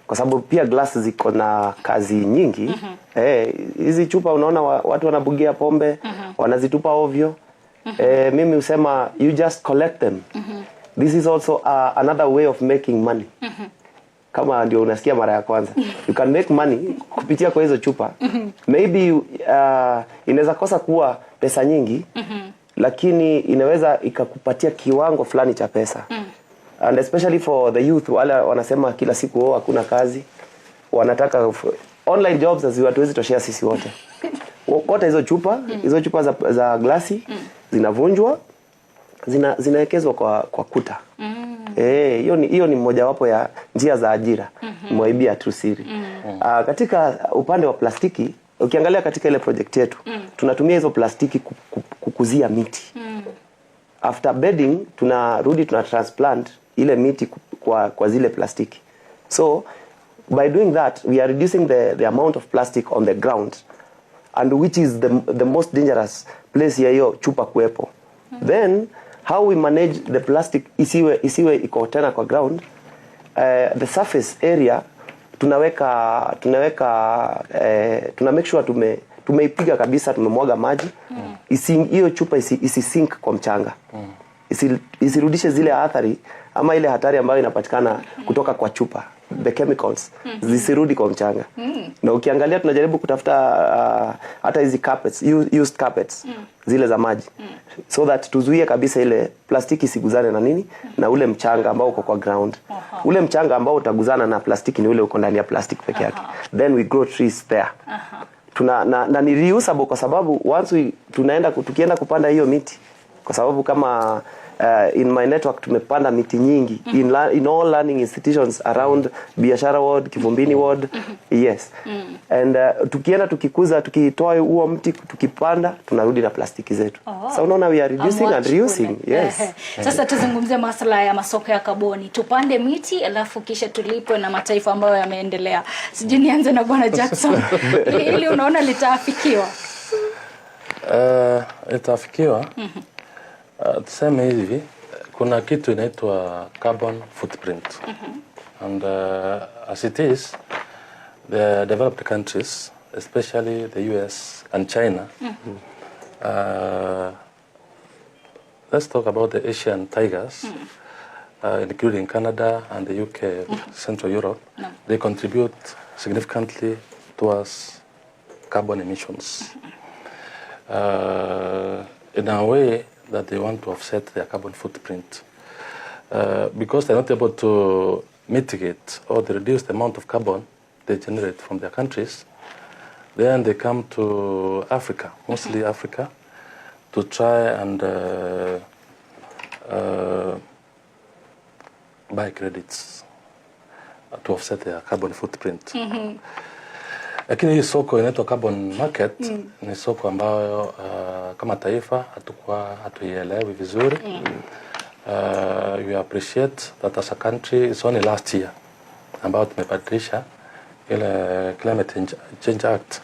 kwa sababu pia glass ziko na kazi nyingi. Hizi chupa unaona watu wanabugia pombe, wanazitupa ovyo. Mimi husema you just collect them. This is also another way of making money. Kama ndio unasikia mara ya kwanza, you can make money kupitia kwa hizo chupa. Maybe inaweza kosa kuwa pesa nyingi, lakini inaweza ikakupatia kiwango fulani cha pesa. And especially for the youth, wale wanasema kila siku hakuna kazi, wanataka online jobs, hatuwezi toshea sisi wote. Wote hizo chupa za glasi zinavunjwa, zinawekezwa kwa kuta. Hiyo ni mojawapo ya njia za ajira. Mwaibia tu siri. Katika upande wa plastiki, ukiangalia katika ile project yetu, tunatumia hizo plastiki kukuzia miti. After bedding, tuna transplant ile miti kwa zile plastiki. So by doing that, we are reducing the amount of plastic on the ground, and which is the most dangerous place ya hiyo chupa kuwepo. Then how we manage the plastic isiwe iko tena kwa ground, the surface area tuna make sure tumeipiga kabisa, tumemwaga maji. Hiyo chupa isisink kwa mchanga. Isirudishe zile athari ama ile hatari ambayo inapatikana kutoka kwa chupa, the chemicals, zisirudi kwa mchanga. Na ukiangalia tunajaribu kutafuta hata hizi carpets, used carpets, zile za maji, so that tuzuie kabisa ile plastiki isiguzane na nini, na ule mchanga ambao uko kwa ground. Ule mchanga ambao utaguzana na plastiki ni ule uko ndani ya plastic peke yake. Then we grow trees there. Na ni reusable kwa sababu tukienda kupanda hiyo miti, kwa sababu kama in my network tumepanda miti nyingi in all learning institutions around Biashara Ward, Kivumbini Ward. Yes. And tukienda tukikuza, tukitoa huo mti tukipanda, tunarudi na plastiki zetu. So unaona we are reducing and reusing. Yes. Sasa tuzungumzie masuala ya masoko ya kaboni. Tupande miti alafu kisha tulipwe na mataifa ambayo yameendelea. Sijui nianze na Bwana Jackson. Ili unaona litaafikiwa? Litaafikiwa. Tuseme hivi, kuna kitu inaitwa carbon footprint. And as it is, the developed countries, especially the US and China, let's talk about the Asian tigers, including Canada and the UK, Central Europe. They contribute significantly towards carbon emissions. In a way that they want to offset their carbon footprint. Because they're not able to mitigate or to reduce the amount of carbon they generate from their countries, then they come to Africa, mostly Africa, to try and buy credits to offset their carbon footprint. Lakini hii soko inaitwa carbon market ni soko ambayo kama taifa hatuielewi vizuri. We appreciate that as a country it's only last year ambayo tumebadilisha ile Climate Change Act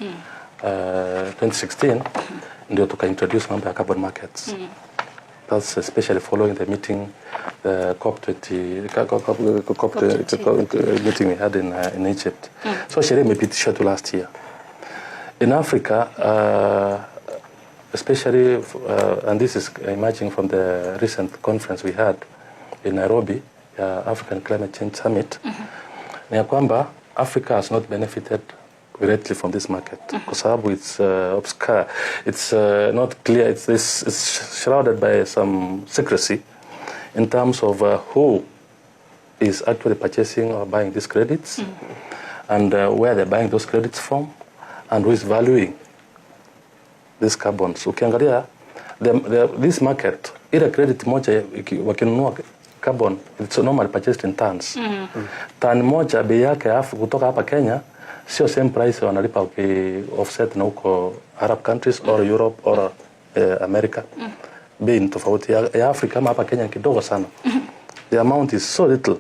2016 ndio tukaintroduce mambo ya carbon markets. That's especially following the meeting, the COP meeting we had in Egypt. So sheria imepitishwa tu last year. In Africa, especially, and this is emerging from the recent conference we had in Nairobi, African Climate Change Summit, ni ya kwamba Africa has not benefited greatly from this market. Kwa sababu it's obscure, it's not clear, it's shrouded by some secrecy in terms of who is actually purchasing or buying these credits, and where they're buying those credits from, and who is valuing these carbons. Ukiangalia this market, ile credit moja wakinunua carbon, it's normally purchased in tons. Tan moja bei yake kutoka hapa Kenya sio same price wanalipa offset na huko Arab countries or Europe or America. Bei ni tofauti ya Afrika kama hapa Kenya kidogo sana. The amount is so little.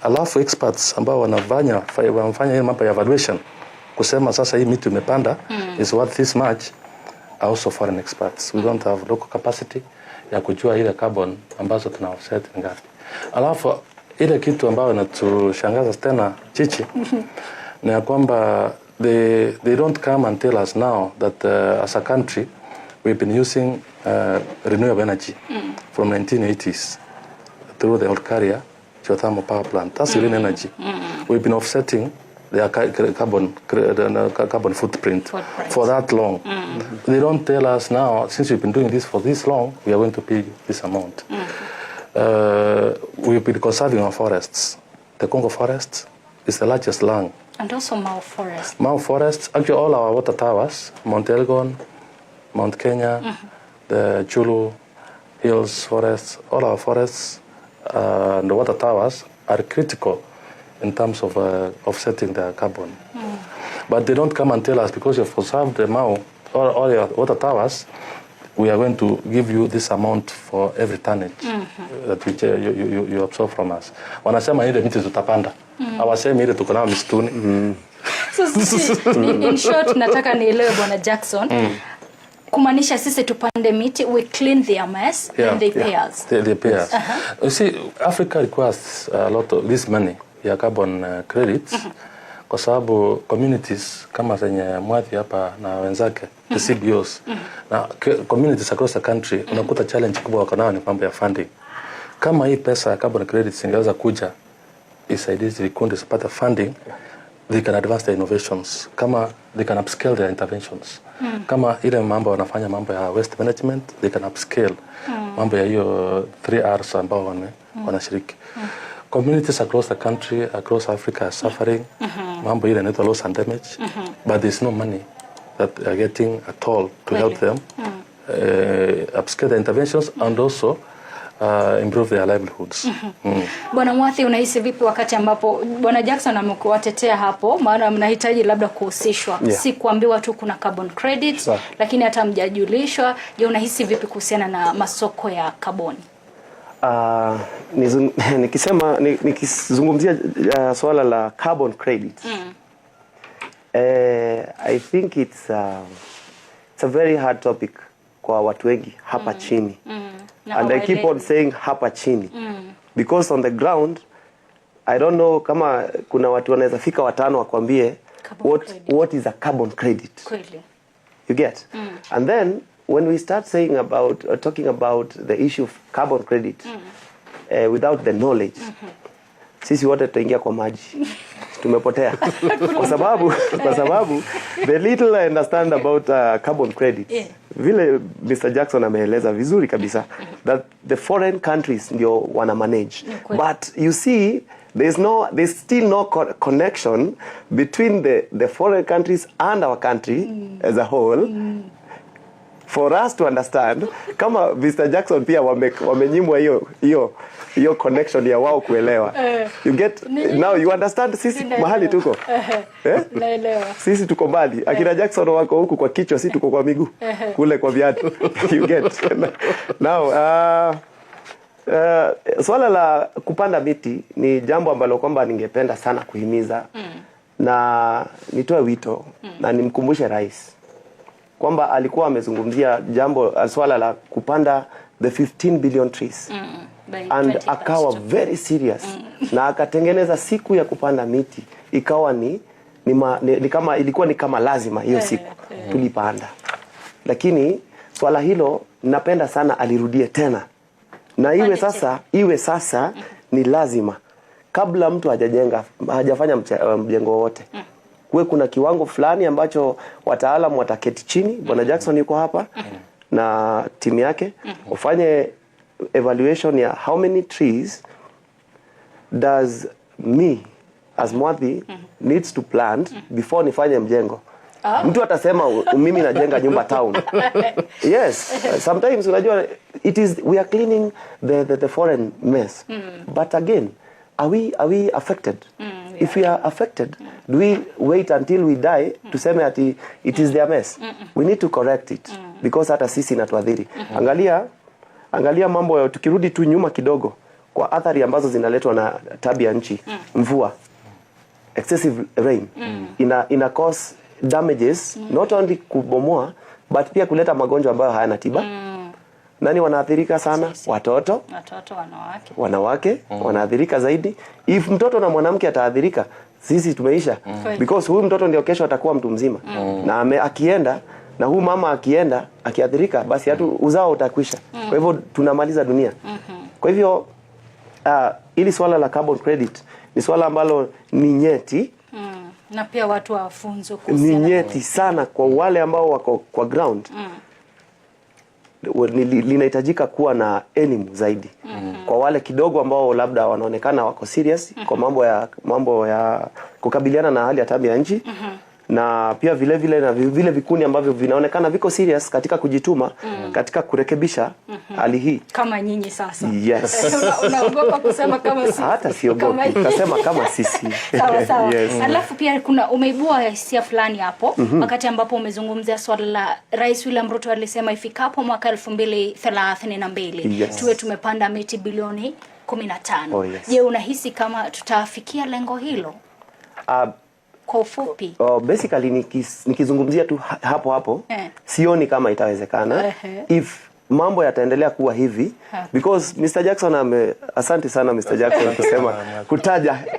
Alafu experts ambao wanafanya hii mambo ya evaluation kusema sasa hii miti imepanda is worth this much, also foreign experts. We don't have local capacity ya kujua ile carbon ambazo tuna offset ngapi. Alafu ile kitu ambayo inatushangaza tena chichi ni ya kwamba they don't come and tell us now that as a country we've been using renewable energy from 1980s through the Olkaria geothermal power plant. That's green energy. We've been offsetting their carbon footprint for that long. They don't tell us now, since we've been doing this for this long, we are going to pay this amount. We've been conserving our forests. The Congo forest is the largest land. And also Mau Forest. Mau Forest, actually all our water towers, Mount Elgon, Mount Kenya, the Chulu Hills forests, all our forests and the water towers are critical in terms of offsetting the carbon. But they don't come and tell us, because you've conserved the Mau, all your water towers, we are going to give you this amount for every tonnage that you absorb from us. Wanasema ile miti tutapanda. Hawasemi ile tuko nayo msituni. So in short nataka nielewe Bwana Jackson. Kumaanisha sisi tupande miti, we clean their mess and they pay us. They pay us. You see, Africa requires a lot of this money ya carbon credits kwa sababu communities kama zenye Mwadhi hapa na wenzake, the CBOs, na communities across the country, unakuta challenge kubwa wako nayo ni mambo ya funding. Kama hii pesa ya carbon credits ingeweza kuja isaidie vikundi zipate funding, they can advance their innovations, kama they can upscale their interventions. Kama ile mambo wanafanya mambo ya waste management, they can upscale mambo ya hiyo 3Rs ambao wanashiriki. Communities across the country, across Africa are suffering. Mambo ile inaitwa loss and damage, but there's no money that they are getting at all to help them upscale the interventions and also improve their livelihoods. Bwana Mwathi, unahisi vipi wakati ambapo Bwana Jackson amekuwatetea hapo, maana mnahitaji labda kuhusishwa, si kuambiwa tu kuna carbon credit, lakini hata mjajulishwa. Je, unahisi vipi kuhusiana na masoko ya kaboni? Nikizungumzia swala la carbon credit, I think it's a very hard topic kwa watu wengi hapa chini. And I keep on saying hapa chini because on the ground I don't know kama kuna watu wanaweza fika watano wakwambie what is a carbon credit. Kweli. You get? And then when we start saying about talking about the issue of carbon credit without the knowledge, sisi wote tutaingia kwa maji. Tumepotea. Kwa sababu the little I understand about carbon credits, vile Mr. Jackson ameeleza vizuri kabisa, that the foreign countries ndio wana manage. But you see, there's still no connection between the foreign countries and our country as a whole. For us to understand, kama Mr. Jackson pia wamenyimwa hiyo connection ya wao kuelewa. You get now, you understand sisi mahali tuko. Naelewa. Sisi tuko mbali. Akina Jackson wako huku kwa kichwa, sisi tuko kwa miguu. Kule kwa viatu. You get. Now swala la kupanda miti ni jambo ambalo kwamba ningependa sana kuhimiza. Na nitoe wito na nimkumbushe rais kwamba alikuwa amezungumzia swala la kupanda the 15 billion trees. And akawa very serious. Na akatengeneza siku ya kupanda miti. Ikawa ni kama ilikuwa ni kama lazima hiyo siku tulipanda. Lakini swala hilo napenda sana alirudie tena. Na iwe sasa ni lazima. Kabla mtu hajafanya mjengo wote, kuwe kuna kiwango fulani ambacho wataalamu wataketi chini. Bwana Jackson yuko hapa na timu yake, ufanye evaluation ya how many trees does me as Mwathi needs to plant before nifanye mjengo. Mtu atasema mimi najenga nyumba town. Yes, sometimes unajua we are cleaning the foreign mess. But again, are we affected? If we are affected, do we wait until we die to say that it is their mess? We need to correct it because hata sisi inatuadhiri. Angalia mambo, tukirudi tu nyuma kidogo kwa athari ambazo zinaletwa na tabia nchi, mvua, excessive rain, ina cause damages, not only kubomoa but pia kuleta magonjwa ambayo hayana tiba. Nani wanaathirika sana? Watoto, wanawake wanaathirika zaidi. If mtoto na mwanamke ataathirika, sisi tumeisha. Because huyu mtoto ndio kesho atakuwa mtu mzima. Na akienda, na huyu mama akiathirika, basi hatu uzao utakwisha. Kwa hivyo tunamaliza dunia. Kwa hivyo ili swala la carbon credit ni swala ambalo ni nyeti. Na pia watu wafunzwe ni nyeti sana kwa wale ambao wako kwa ground. Linahitajika kuwa na elimu zaidi. Kwa wale kidogo ambao labda wanaonekana wako serious kwa mambo ya kukabiliana na hali ya tabia nchi. Na pia vile vikundi ambavyo vinaonekana viko serious katika kujituma katika kurekebisha hali hii. Kama nyinyi sasa. Yes. Unaogopa kusema kama sisi. Hata siogopi. Nasema kama sisi. Sawa. Yes. Alafu pia umeibua hisia fulani hapo wakati ambapo umezungumzia swala la Rais William Ruto alisema ifikapo mwaka 2032 tuwe tumepanda miti bilioni 15. Je, unahisi kama tutafikia lengo hilo? Kwa ufupi. Basically nikizungumzia tu hapo sioni kama itawezekana if mambo yataendelea kuwa hivi because Mr. Jackson asante sana Mr. Jackson kusema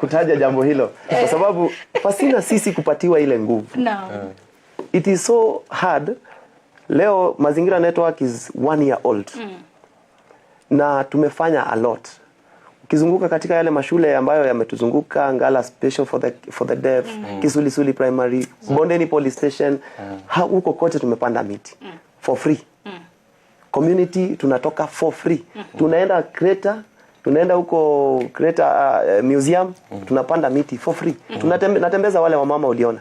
kutaja jambo hilo kwa sababu pasina sisi kupatiwa ile nguvu. It is so hard. Leo Mazingira Network is 1 year old. Na tumefanya a lot. Ukizunguka katika yale mashule ambayo yametuzunguka, Ngala Special for the Deaf, Kisulisuli Primary, Bondeni Police Station, huko kote tumepanda miti for free. Community tunatoka for free. Tunaenda tunaenda huko Kreta Museum, tunapanda miti for free. Natembeza wale wamama uliona.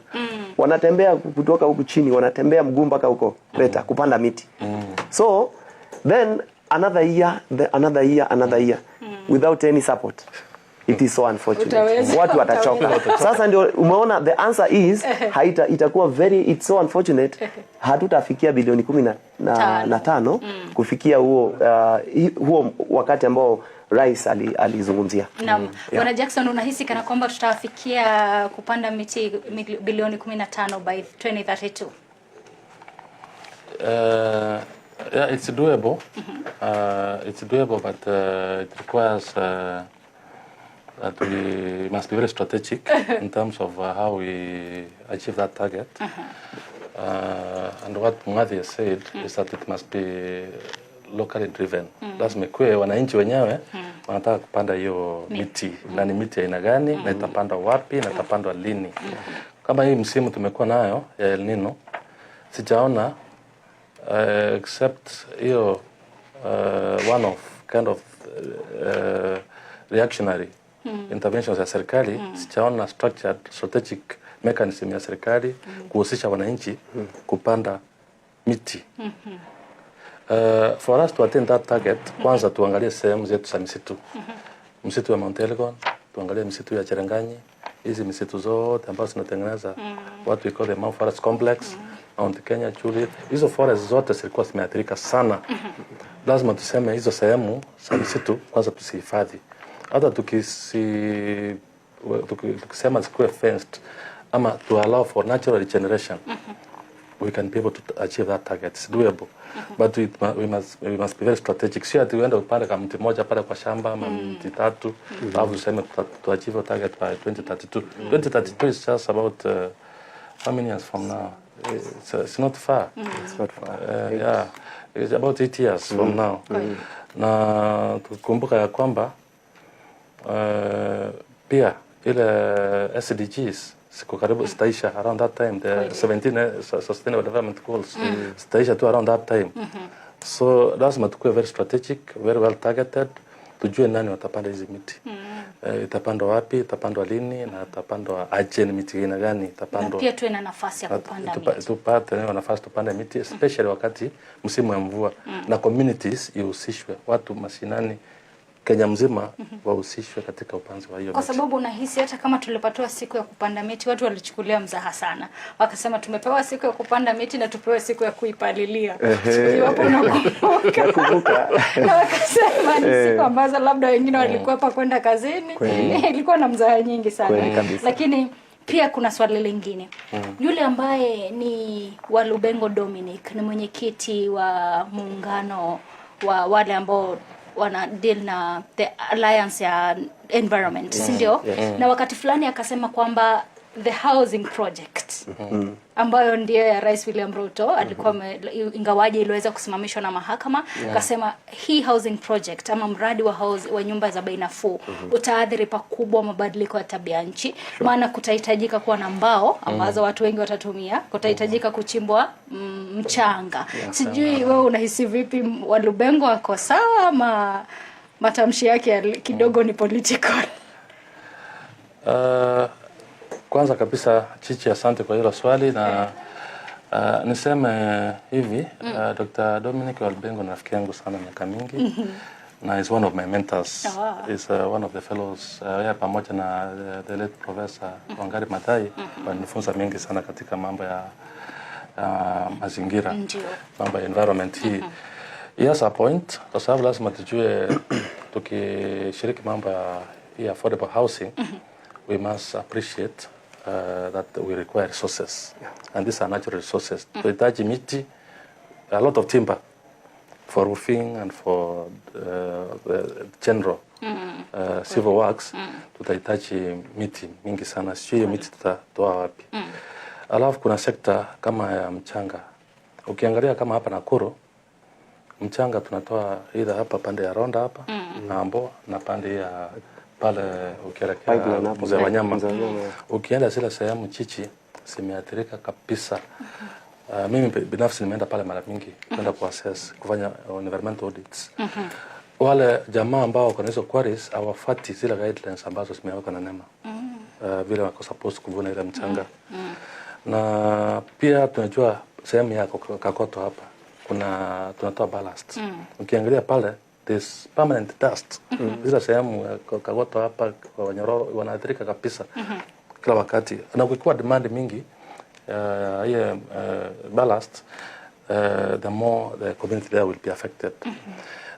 Wanatembea kutoka huku chini, wanatembea mguu mpaka huko Kreta kupanda miti. So then another year without any support. It is so unfortunate. Watu watachoka. Sasa ndio umeona, the answer is itakuwa it's so unfortunate. Hatutafikia bilioni 15 kufikia huo wakati ambao Rais alizungumzia. Naam. Bwana Jackson, unahisi kana kwamba tutafikia kupanda miti bilioni 15 by 2032? Yeah, it's doable. It's doable, but it requires that we must be very strategic in terms of how we achieve that target. And what Mwadhi has said is that it must be locally driven. Lazima kuwe wananchi wenyewe wanataka kupanda hiyo miti, na ni miti aina gani, na itapandwa wapi, na itapandwa lini. Kama hii msimu tumekuwa nayo ya El Nino, sijaona except hiyo one of kind of reactionary interventions ya serikali, sijaona structured strategic mechanism ya serikali kuhusisha wananchi kupanda miti. For us to attain that target, kwanza tuangalie sehemu zetu za misitu. Msitu wa Mount Elgon, tuangalie misitu ya Cherangani, hizi misitu zote ambazo zinatengeneza what we call the Mount Forest Complex, Mount Kenya, Chuli. Hizo forest zote zilikuwa zimeathirika sana. Lazima tuseme hizo sehemu za misitu kwanza tusihifadhi. Hata tukisema zikuwe fenced ama to allow for natural regeneration, we can be able to achieve that target. It's doable. But we must be very strategic. Sio ati uende upande kama mti moja pale kwa shamba ama mti 3 alafu tuseme to achieve a target by 2032. 2032 is just about how many years from now? It's not far. It's not far. Yeah, it's about 8 years from now. Na tukumbuka ya kwamba pia ile SDGs siku karibu staisha around that time, the 17 sustainable development goals staisha tu around that time. So lazima tukue very strategic, very well targeted, tujue nani watapanda hizi miti. Itapandwa wapi, itapandwa lini, na itapandwa aje, ni miti aina gani itapandwa. Na pia tuwe na nafasi ya kupanda miti. Tupate nafasi tupande miti, especially wakati msimu wa mvua, na communities ihusishwe, watu mashinani Kenya mzima wahusishwe katika upanzi wa hiyo miti. Kwa sababu unahisi hata kama tulipatiwa siku ya kupanda miti, watu walichukulia mzaha sana. Wakasema tumepewa siku ya kupanda miti na tupewe siku ya kuipalilia. Iwapo unakumbuka. Na wakasema ni siku ambazo labda wengine walikuwa kwenda kazini. Ilikuwa na mzaha nyingi sana. Lakini pia kuna swali lingine. Yule ambaye ni Walubengo Dominic ni mwenyekiti wa muungano wa wale ambao wana deal na the alliance ya environment, sindio? Na wakati fulani akasema kwamba the housing project ambayo ndio ya Rais William Ruto alikuwa ingawaje iliweza kusimamishwa na mahakama, akasema hii housing project ama mradi wa nyumba za bei nafuu utaathiri pakubwa mabadiliko ya tabia nchi, maana kutahitajika kuwa na mbao ambazo watu wengi watatumia, kutahitajika kuchimbwa mchanga. Sijui wewe unahisi vipi, Walubengo wako sawa ama matamshi yake kidogo ni political? Kwanza kabisa Chichi, asante kwa hilo swali, na niseme hivi, Dr. Dominic Walubengo ni rafiki yangu sana miaka mingi, na is one of my mentors. Is one of the fellows pamoja na the late Professor Wangari Maathai, wanifunza mengi sana katika mambo ya mazingira, mambo ya environment hii. Yes, a point, kwa sababu lazima tujue tukishiriki mambo ya affordable housing, we must appreciate that we require resources, and these are natural resources. Tuhitaji miti, a lot of timber for roofing and for general civil works. Tutahitaji miti mingi sana, sio hiyo miti tutatoa wapi. Alafu kuna sekta kama ya mchanga. Ukiangalia kama hapa Nakuru, mchanga tunatoa either hapa pande ya Ronda hapa, Nambo, na pande ya pale ukielekea Mzee Wanyama. Ukienda zile sehemu Chichi zimeathirika kabisa. Mimi binafsi nimeenda pale mara mingi kwenda kuassess, kufanya environmental audits. Wale jamaa ambao wako na hizo quarries hawafuati zile guidelines ambazo zimewekwa na NEMA. Vile wako supposed kuvuna ile mchanga. Na pia tunajua sehemu ya Kakoto hapa tunatoa ballast. Ukiangalia pale there's permanent dust. Zile sehemu Kagoto hapa Wanyororo wanaathirika kabisa kila wakati. Na ukikuwa demand mingi hiyo ballast, the more the community there will be affected.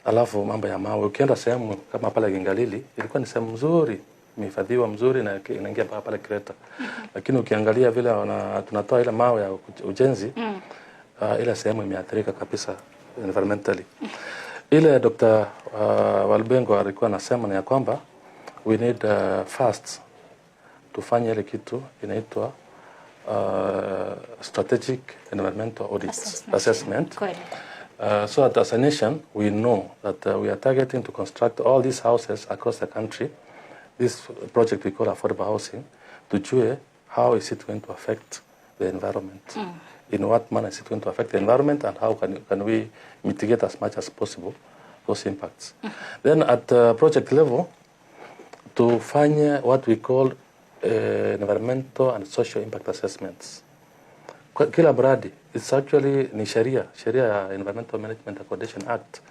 Alafu mambo ya mawe, ukienda sehemu kama pale Gingalili ilikuwa ni sehemu nzuri, imehifadhiwa mzuri na inaingia mpaka pale Kreta. Lakini ukiangalia vile tunatoa ile mawe ya ujenzi, ile sehemu imeathirika kabisa environmentally. Ile Dr. Walbengo alikuwa anasema ni ya kwamba we need first tufanye ile kitu inaitwa strategic environmental audit assessment. So that as a nation we know that we are targeting to construct all these houses across the country. This project we call affordable housing, tujue how is it going to affect the environment. In what manner is it going to affect the environment, and how can we mitigate as much as possible those impacts. Then at project level, to find what we call environmental and social impact assessments. Kila mradi, it's actually ni sheria ya Environmental Management Accreditation Act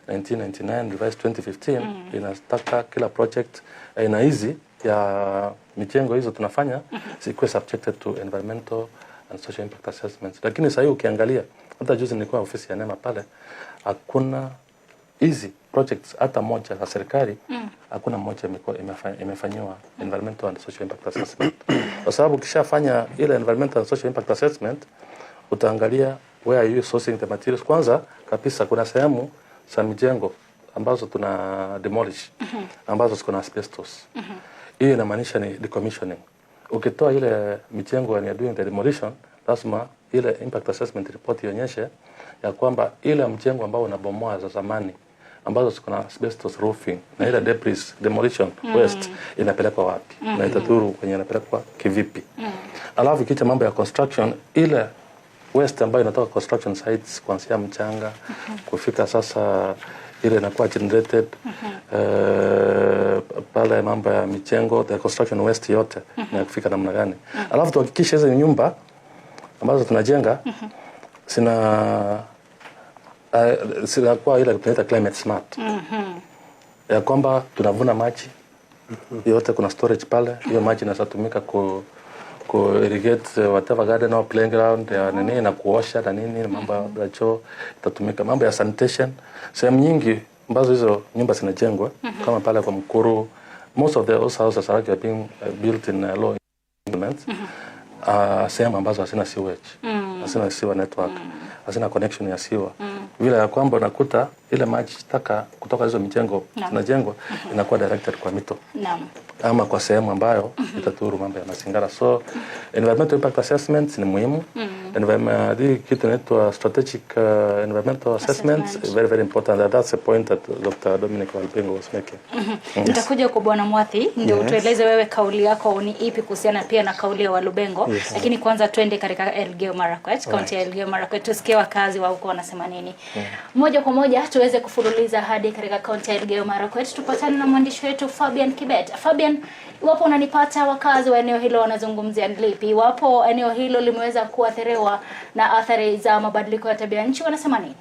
1999 revised 2015 inataka kila project aina hizi ya mijengo hizo tunafanya zikuwe subjected to environmental and social impact assessments. Lakini sasa ukiangalia, hata juzi nilikuwa ofisi ya NEMA pale, hakuna hizi projects hata moja za serikali, hakuna moja imefanywa environmental and social impact assessment. Kwa sababu ukishafanya ile environmental and social impact assessment, utaangalia where are you sourcing the materials. Kwanza kabisa kuna sehemu za mijengo ambazo tuna demolish, ambazo ziko na asbestos. Hiyo inamaanisha ni decommissioning. Ukitoa ile mijengo and doing the demolition, lazima ile impact assessment report ionyeshe ya kwamba ile mjengo ambao unabomoa za zamani ambazo ziko na asbestos roofing na ile debris demolition waste inapelekwa wapi, na itaturu kwenye inapelekwa kivipi. Alafu kicha mambo ya construction, ile waste ambayo inatoka construction sites kuanzia mchanga kufika sasa ile inakuwa generated pale mambo ya mijengo, the construction waste yote na kufika namna gani. Alafu tuhakikishe hizo nyumba ambazo tunajenga sina kwa ile tunaita climate smart. Ya kwamba tunavuna maji yote, kuna storage pale, hiyo maji inatumika ku irrigate whatever garden or playground ya nini na kuosha na nini, mambo ya choo itatumika, mambo ya sanitation. Sehemu nyingi ambazo hizo nyumba zinajengwa kama pale kwa Mkuru, most of the houses are being built in low environments. Sehemu ambazo hasina sewage, hasina sewer network, hasina connection ya sewer. Vile ya kwamba unakuta ile maji taka kutoka hizo mijengo zinajengwa inakuwa directed kwa mito. Ama kwa sehemu ambayo itaturu mambo ya mazingira. So environmental impact assessments ni muhimu. Kitu inaitwa strategic environmental assessments is very very important, and that's the point that Dr. Dominic Walbengo was making. Nitakuja kwa Bwana Mwathi ndio utueleze wewe kauli yako ni ipi kuhusiana pia na kauli ya Walubengo. Lakini kwanza twende katika Elgeyo Marakwet, kaunti ya Elgeyo Marakwet, tusikie wakazi wa huko wanasema nini. Moja kwa moja tuweze kufululiza hadi katika kaunti ya Elgeyo Marakwet, tupatane na mwandishi wetu Fabian Kibet. Fabian, iwapo unanipata, wakazi wa eneo hilo wanazungumzia lipi? Iwapo eneo hilo limeweza kuathiriwa na athari za mabadiliko ya tabia nchi, wanasema nini?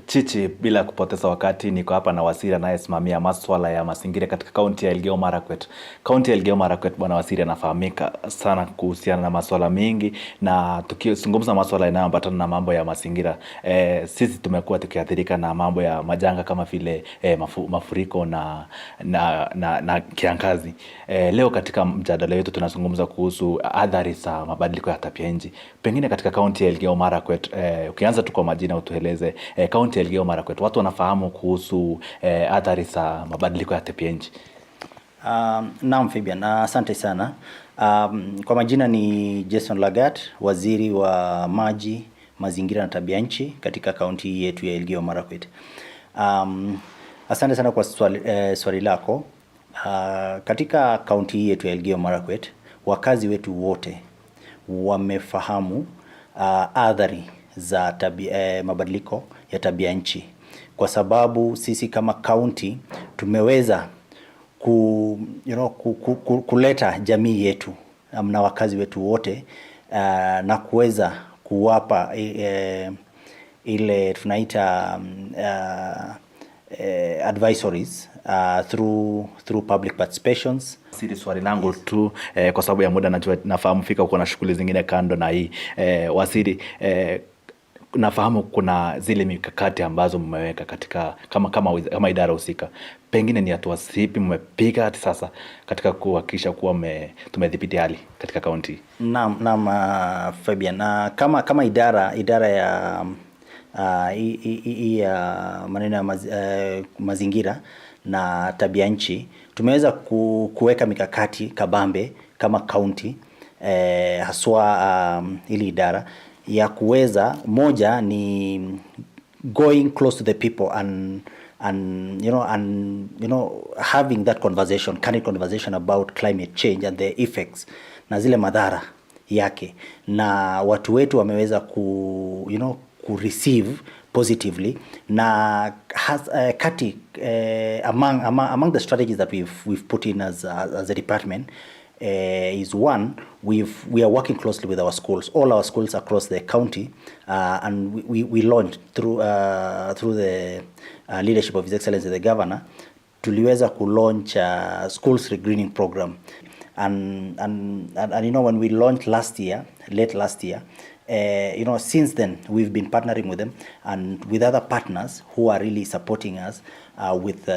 Chichi, bila kupoteza wakati niko hapa na Wasira anayesimamia masuala ya mazingira katika kaunti ya Elgeyo Marakwet. Kaunti ya Elgeyo Marakwet, Bwana Wasira anafahamika sana kuhusiana na masuala mengi, na tukizungumza masuala yanayoambatana na mambo ya mazingira, sisi tumekuwa tukiathirika na mambo ya majanga kama vile mafuriko na kiangazi. Leo katika mjadala wetu tunazungumza kuhusu athari za mabadiliko ya tabia nchi. Pengine katika kaunti ya Elgeyo Marakwet, ukianza tu kwa majina utueleze kaunti ya Elgeyo Marakwet, watu wanafahamu kuhusu athari za mabadiliko ya tabia nchi. Naam Fabian, asante sana. Kwa majina ni Jason Lagat, waziri wa maji, mazingira na tabia nchi katika kaunti yetu ya Elgeyo Marakwet. Asante sana kwa swali lako. Katika kaunti yetu ya Elgeyo Marakwet, wakazi wetu wote wamefahamu athari za mabadiliko ya tabia nchi, kwa sababu sisi kama kaunti tumeweza kuleta jamii yetu na wakazi wetu wote na kuweza kuwapa ile tunaita advisories through public participations. Siri swali langu tu kwa sababu ya muda, najua nafahamu fika uko na shughuli zingine kando na hii Waziri, nafahamu kuna zile mikakati ambazo mmeweka katika kama idara husika, pengine ni hatua zipi mmepiga hadi sasa katika kuhakikisha kuwa tumedhibiti hali katika kaunti? Naam Fabian, kama idara ya maneno ya mazingira na tabia nchi, tumeweza kuweka mikakati kabambe kama kaunti, haswa ili idara ya kuweza, moja ni going close to the people and having that candid conversation about climate change and the effects na zile madhara yake, na watu wetu wameweza ku receive positively, na among the strategies that we've put in as a department is one, we are working closely with our schools, all our schools across the county, and we launched through the leadership of His Excellency the Governor, tuliweza launch schools regreening program, and when we launched late last year, since then we've been partnering with them and with other partners who are really supporting us with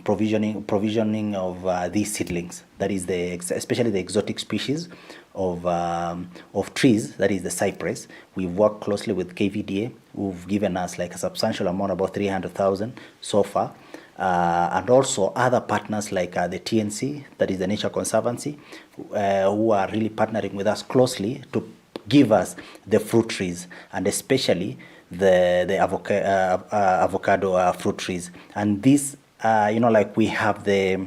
provisioning of these seedlings, that is especially the exotic species of trees, that is the cypress. We've worked closely with KVDA, who've given us like a substantial amount, about 300,000 so far, and also other partners like the TNC, that is the Nature Conservancy, who are really partnering with us closely to give us the fruit trees, and especially the avocado fruit trees. And this, like we have the,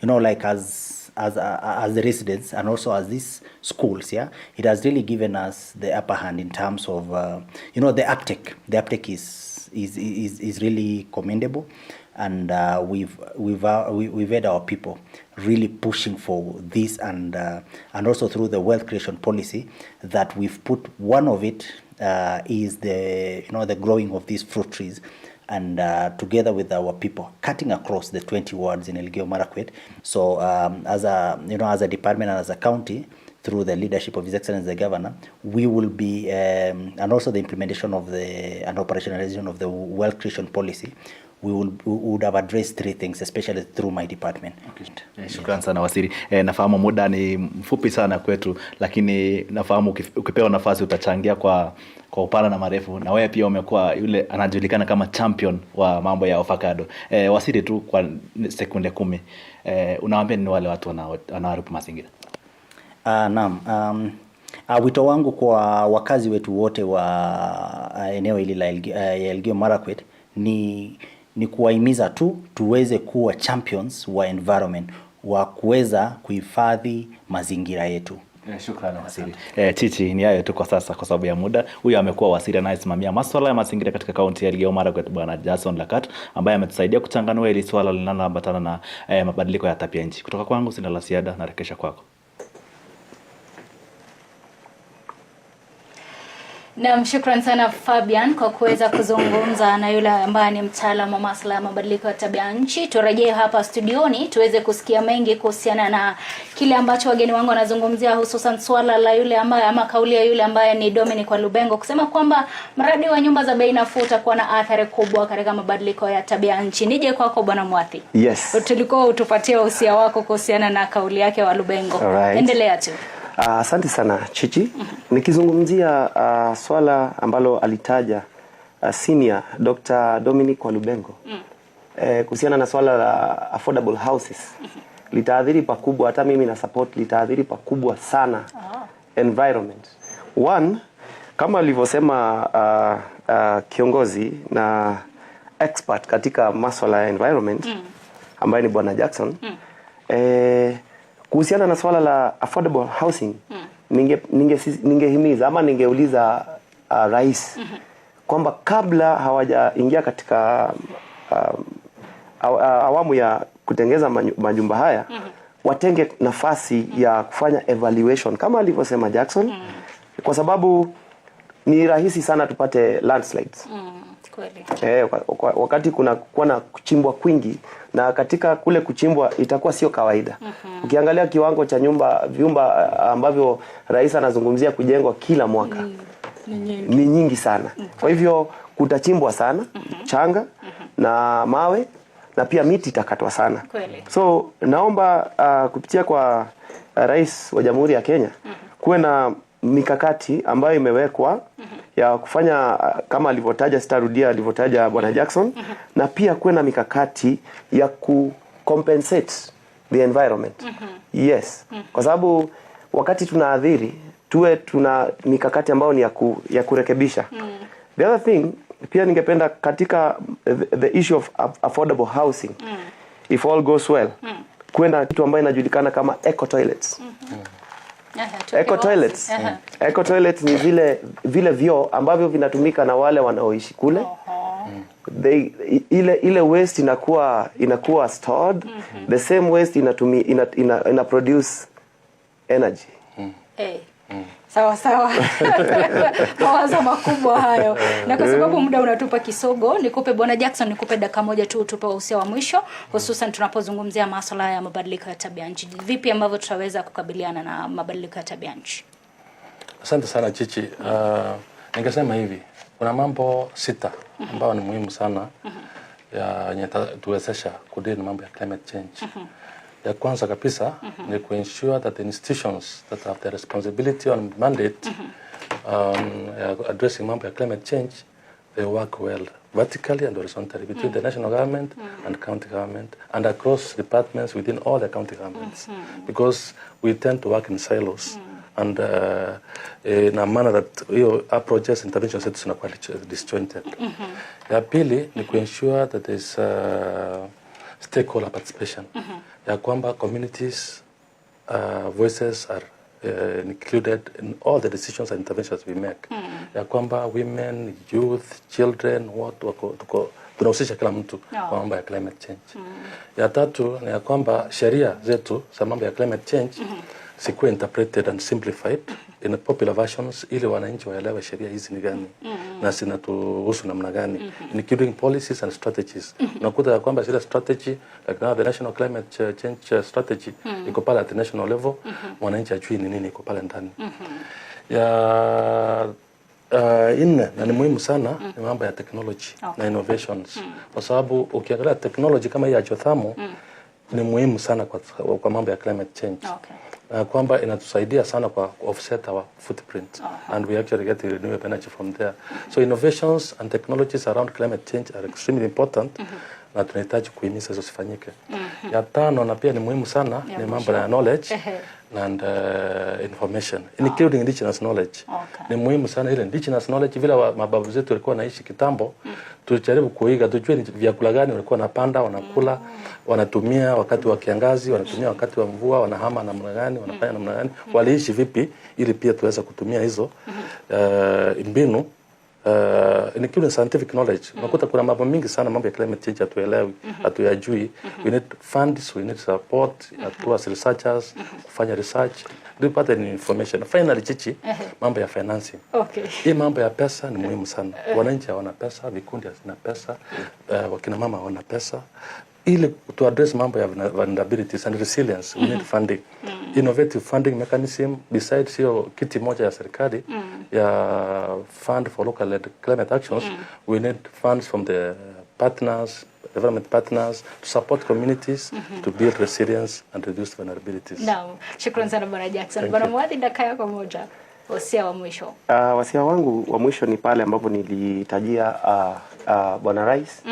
like as the residents and also as these schools, it has really given us the upper hand in terms of, the uptake. The uptake is really commendable, and we've had our people really pushing for this, and also through the wealth creation policy that we've put, one of it is the growing of these fruit trees, and together with our people cutting across the 20 wards in Elgeyo Marakwet. So as a department and as a county, through the leadership of His Excellency the Governor, we will be, and also the implementation of and operationalization of the wealth creation policy, we would have addressed three things, especially through my department. Okay. Shukrani sana Waziri. Nafahamu muda ni mfupi sana kwetu, lakini nafahamu ukipewa nafasi utachangia kwa upana na marefu, na wewe pia umekuwa yule anajulikana kama champion wa mambo ya avocado. Waziri, tu kwa sekunde 10, unawaambia ni wale watu wanaoharibu mazingira? Naam. Wito wangu kwa wakazi wetu wote wa eneo hili la Elgeyo Marakwet ni kuwahimiza tuweze kuwa champions wa environment, wa kuweza kuhifadhi mazingira yetu. Shukrani Waziri. Chichi, ni hayo tu kwa sasa kwa sababu ya muda. Huyu amekuwa Waziri anayesimamia masuala ya mazingira katika kaunti ya Elgeyo Marakwet, Bwana Jackson Lagat, ambaye ametusaidia kuchanganua hili swala linaloambatana na mabadiliko ya tabia nchi. Kutoka kwangu sina la ziada, narekesha kwako. Na shukrani sana Fabian kwa kuweza kuzungumza na yule ambaye ni mtaalamu wa masuala ya mabadiliko ya tabia nchi. Turejee hapa studioni tuweze kusikia mengi kuhusiana na kile ambacho wageni wangu wanazungumzia, hususan swala la yule ambaye ama kauli ya yule ambaye ni Dominic Walubengo kusema kwamba mradi wa nyumba za bei nafuu utakuwa na athari kubwa katika mabadiliko ya tabia nchi. Nije kwako Bwana Mwathi. Yes. Tulikuwa utupatie usia wako kuhusiana na kauli yake Walubengo. Alright. Endelea tu. Asante sana Chichi. Nikizungumzia swala ambalo alitaja senior Dr. Dominic Walubengo kuhusiana na swala la affordable houses, litaathiri pakubwa, hata mimi na support, litaathiri pakubwa sana environment. One, kama alivyosema kiongozi na expert katika masuala ya environment ambaye ni Bwana Jackson, kuhusiana na swala la affordable housing, ningehimiza ama ningeuliza rais kwamba kabla hawajaingia katika awamu ya kutengeza majumba haya watenge nafasi ya kufanya evaluation kama alivyosema Jackson, kwa sababu ni rahisi sana tupate landslides. Kweli. Wakati kuwa na kuchimbwa kwingi, na katika kule kuchimbwa itakuwa sio kawaida. Ukiangalia kiwango cha vyumba ambavyo rais anazungumzia kujengwa kila mwaka ni nyingi sana. Kwa hivyo kutachimbwa sana changa na mawe, na pia miti itakatwa sana. Kweli. So naomba kupitia kwa rais wa Jamhuri ya Kenya kuwe na mikakati ambayo imewekwa ya kufanya kama alivyotaja Bwana Jackson, na pia kuwe na mikakati ya compensate the environment. Yes. Kwa sababu wakati tunaadhiri tuna mikakati ambayo ni ya kurekebisha. The other thing pia ningependa katika the issue of affordable housing, if all goes well, kuenda kitu ambayo inajulikana kama eco toilets. Eco toilets ni vile vyoo ambavyo vinatumika na wale wanaoishi kule. Ile waste inakuwa stored. The same waste ina produce energy. Sawa. Mawazo makubwa hayo. Na kwa sababu muda unatupa kisogo, nikupe Bwana Jackson, nikupe dakika moja tu utupe usia wa mwisho, hususan tunapozungumzia masuala ya mabadiliko ya tabia nchi. Vipi ambavyo tutaweza kukabiliana na mabadiliko ya tabia nchi? Asante sana Chichi. Ningesema hivi, kuna mambo 6 ambayo ni muhimu sana ya tuwezesha kudili na mambo ya climate change. Ya kwanza kabisa ni ensure that the institutions that have the responsibility and mandate addressing mambo ya climate change, they work well vertically and horizontally between the national government and county government and across departments within all the county governments, because we tend to work in silos and in a manner that our projects intervention settings are quite disjointed. Ya pili ni ensure that there is stakeholder participation. Ya kwamba communities voices are included in all the decisions and interventions we make. Ya kwamba women, youth, children, tunahusisha kila mtu kwa mambo ya climate change. Ya tatu ni ya kwamba sheria zetu za mambo ya climate change sikuwa interpreted and simplified in popular versions ili wananchi waelewe sheria hizi ni gani na zinatuhusu namna gani, including policies and strategies. Unakuta ya kwamba zile strategy like now the national climate change strategy iko pale at the national level, wananchi ajui ni nini iko pale ndani. Ya ine na ni muhimu sana ni mambo ya technology na innovations, kwa sababu ukiangalia technology kama hii ya geothermal ni muhimu sana kwa mambo ya climate change. Kwamba inatusaidia sana kwa offset our footprint and we actually get renewable energy from there. So innovations and technologies around climate change are extremely important na tunahitaji kuhimiza hizo zifanyike. Ya tano na pia ni muhimu sana ni mambo ya knowledge and information, including indigenous knowledge. Ni muhimu sana ile indigenous knowledge, vile mababu zetu walikuwa naishi kitambo, tujaribu kuiga, tujue ni vyakula gani walikuwa wanapanda, wanakula, wanatumia wakati wa kiangazi, wanatumia wakati wa mvua, wanahama namna gani, wanafanya namna gani, waliishi vipi, ili pia tuweza kutumia hizo mbinu including scientific knowledge. Unakuta kuna mambo mingi sana mambo ya climate change hatuelewi, hatuyajui. We need funds, we need support as researchers, kufanya research, tupate information. Finally Chichi, mambo ya financing. Hii mambo ya pesa ni muhimu sana. Wananchi hawana pesa, vikundi havina pesa, wakina mama hawana pesa. Ili to address mambo ya vulnerabilities and resilience, we need funding. Innovative funding mechanism besides hiyo kiti moja ya serikali ya fund for local led climate actions, we need funds from the partners, development partners to support communities to build resilience and reduce vulnerabilities. Naam, shukrani sana Bwana Jackson. Bwana Mwadhi, dakika yako moja. Wasia wa mwisho. Wasia wangu wa mwisho ni pale ambapo nilitajia Bwana Rais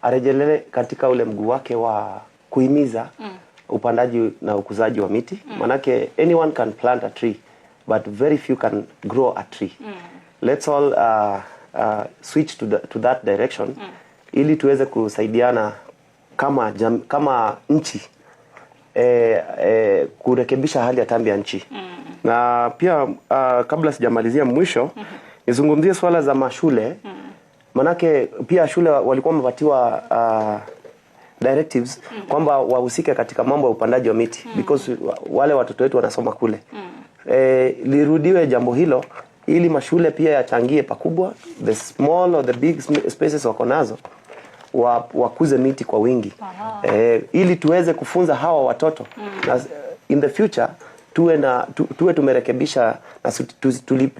arejelee katika ule mguu wake wa kuhimiza upandaji na ukuzaji wa miti. Manake anyone can plant a tree but very few can grow a tree. Let's all switch to that direction ili tuweze kusaidiana kama nchi kurekebisha hali ya tabia nchi. Na pia kabla sijamalizia mwisho nizungumzie swala za mashule. Manake pia shule walikuwa wamepatiwa directives kwamba wahusike katika mambo ya upandaji wa miti because wale watoto wetu wanasoma kule. Lirudiwe jambo hilo ili mashule pia yachangie pakubwa, the small or the big spaces wako nazo wakuze miti kwa wingi. Ili tuweze kufunza hawa watoto na in the future tuwe tumerekebisha na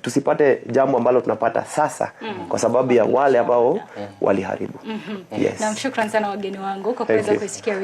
tusipate jambo ambalo tunapata sasa kwa sababu ya wale ambao waliharibu. Na shukrani sana wageni wangu kwa kuweza kusikia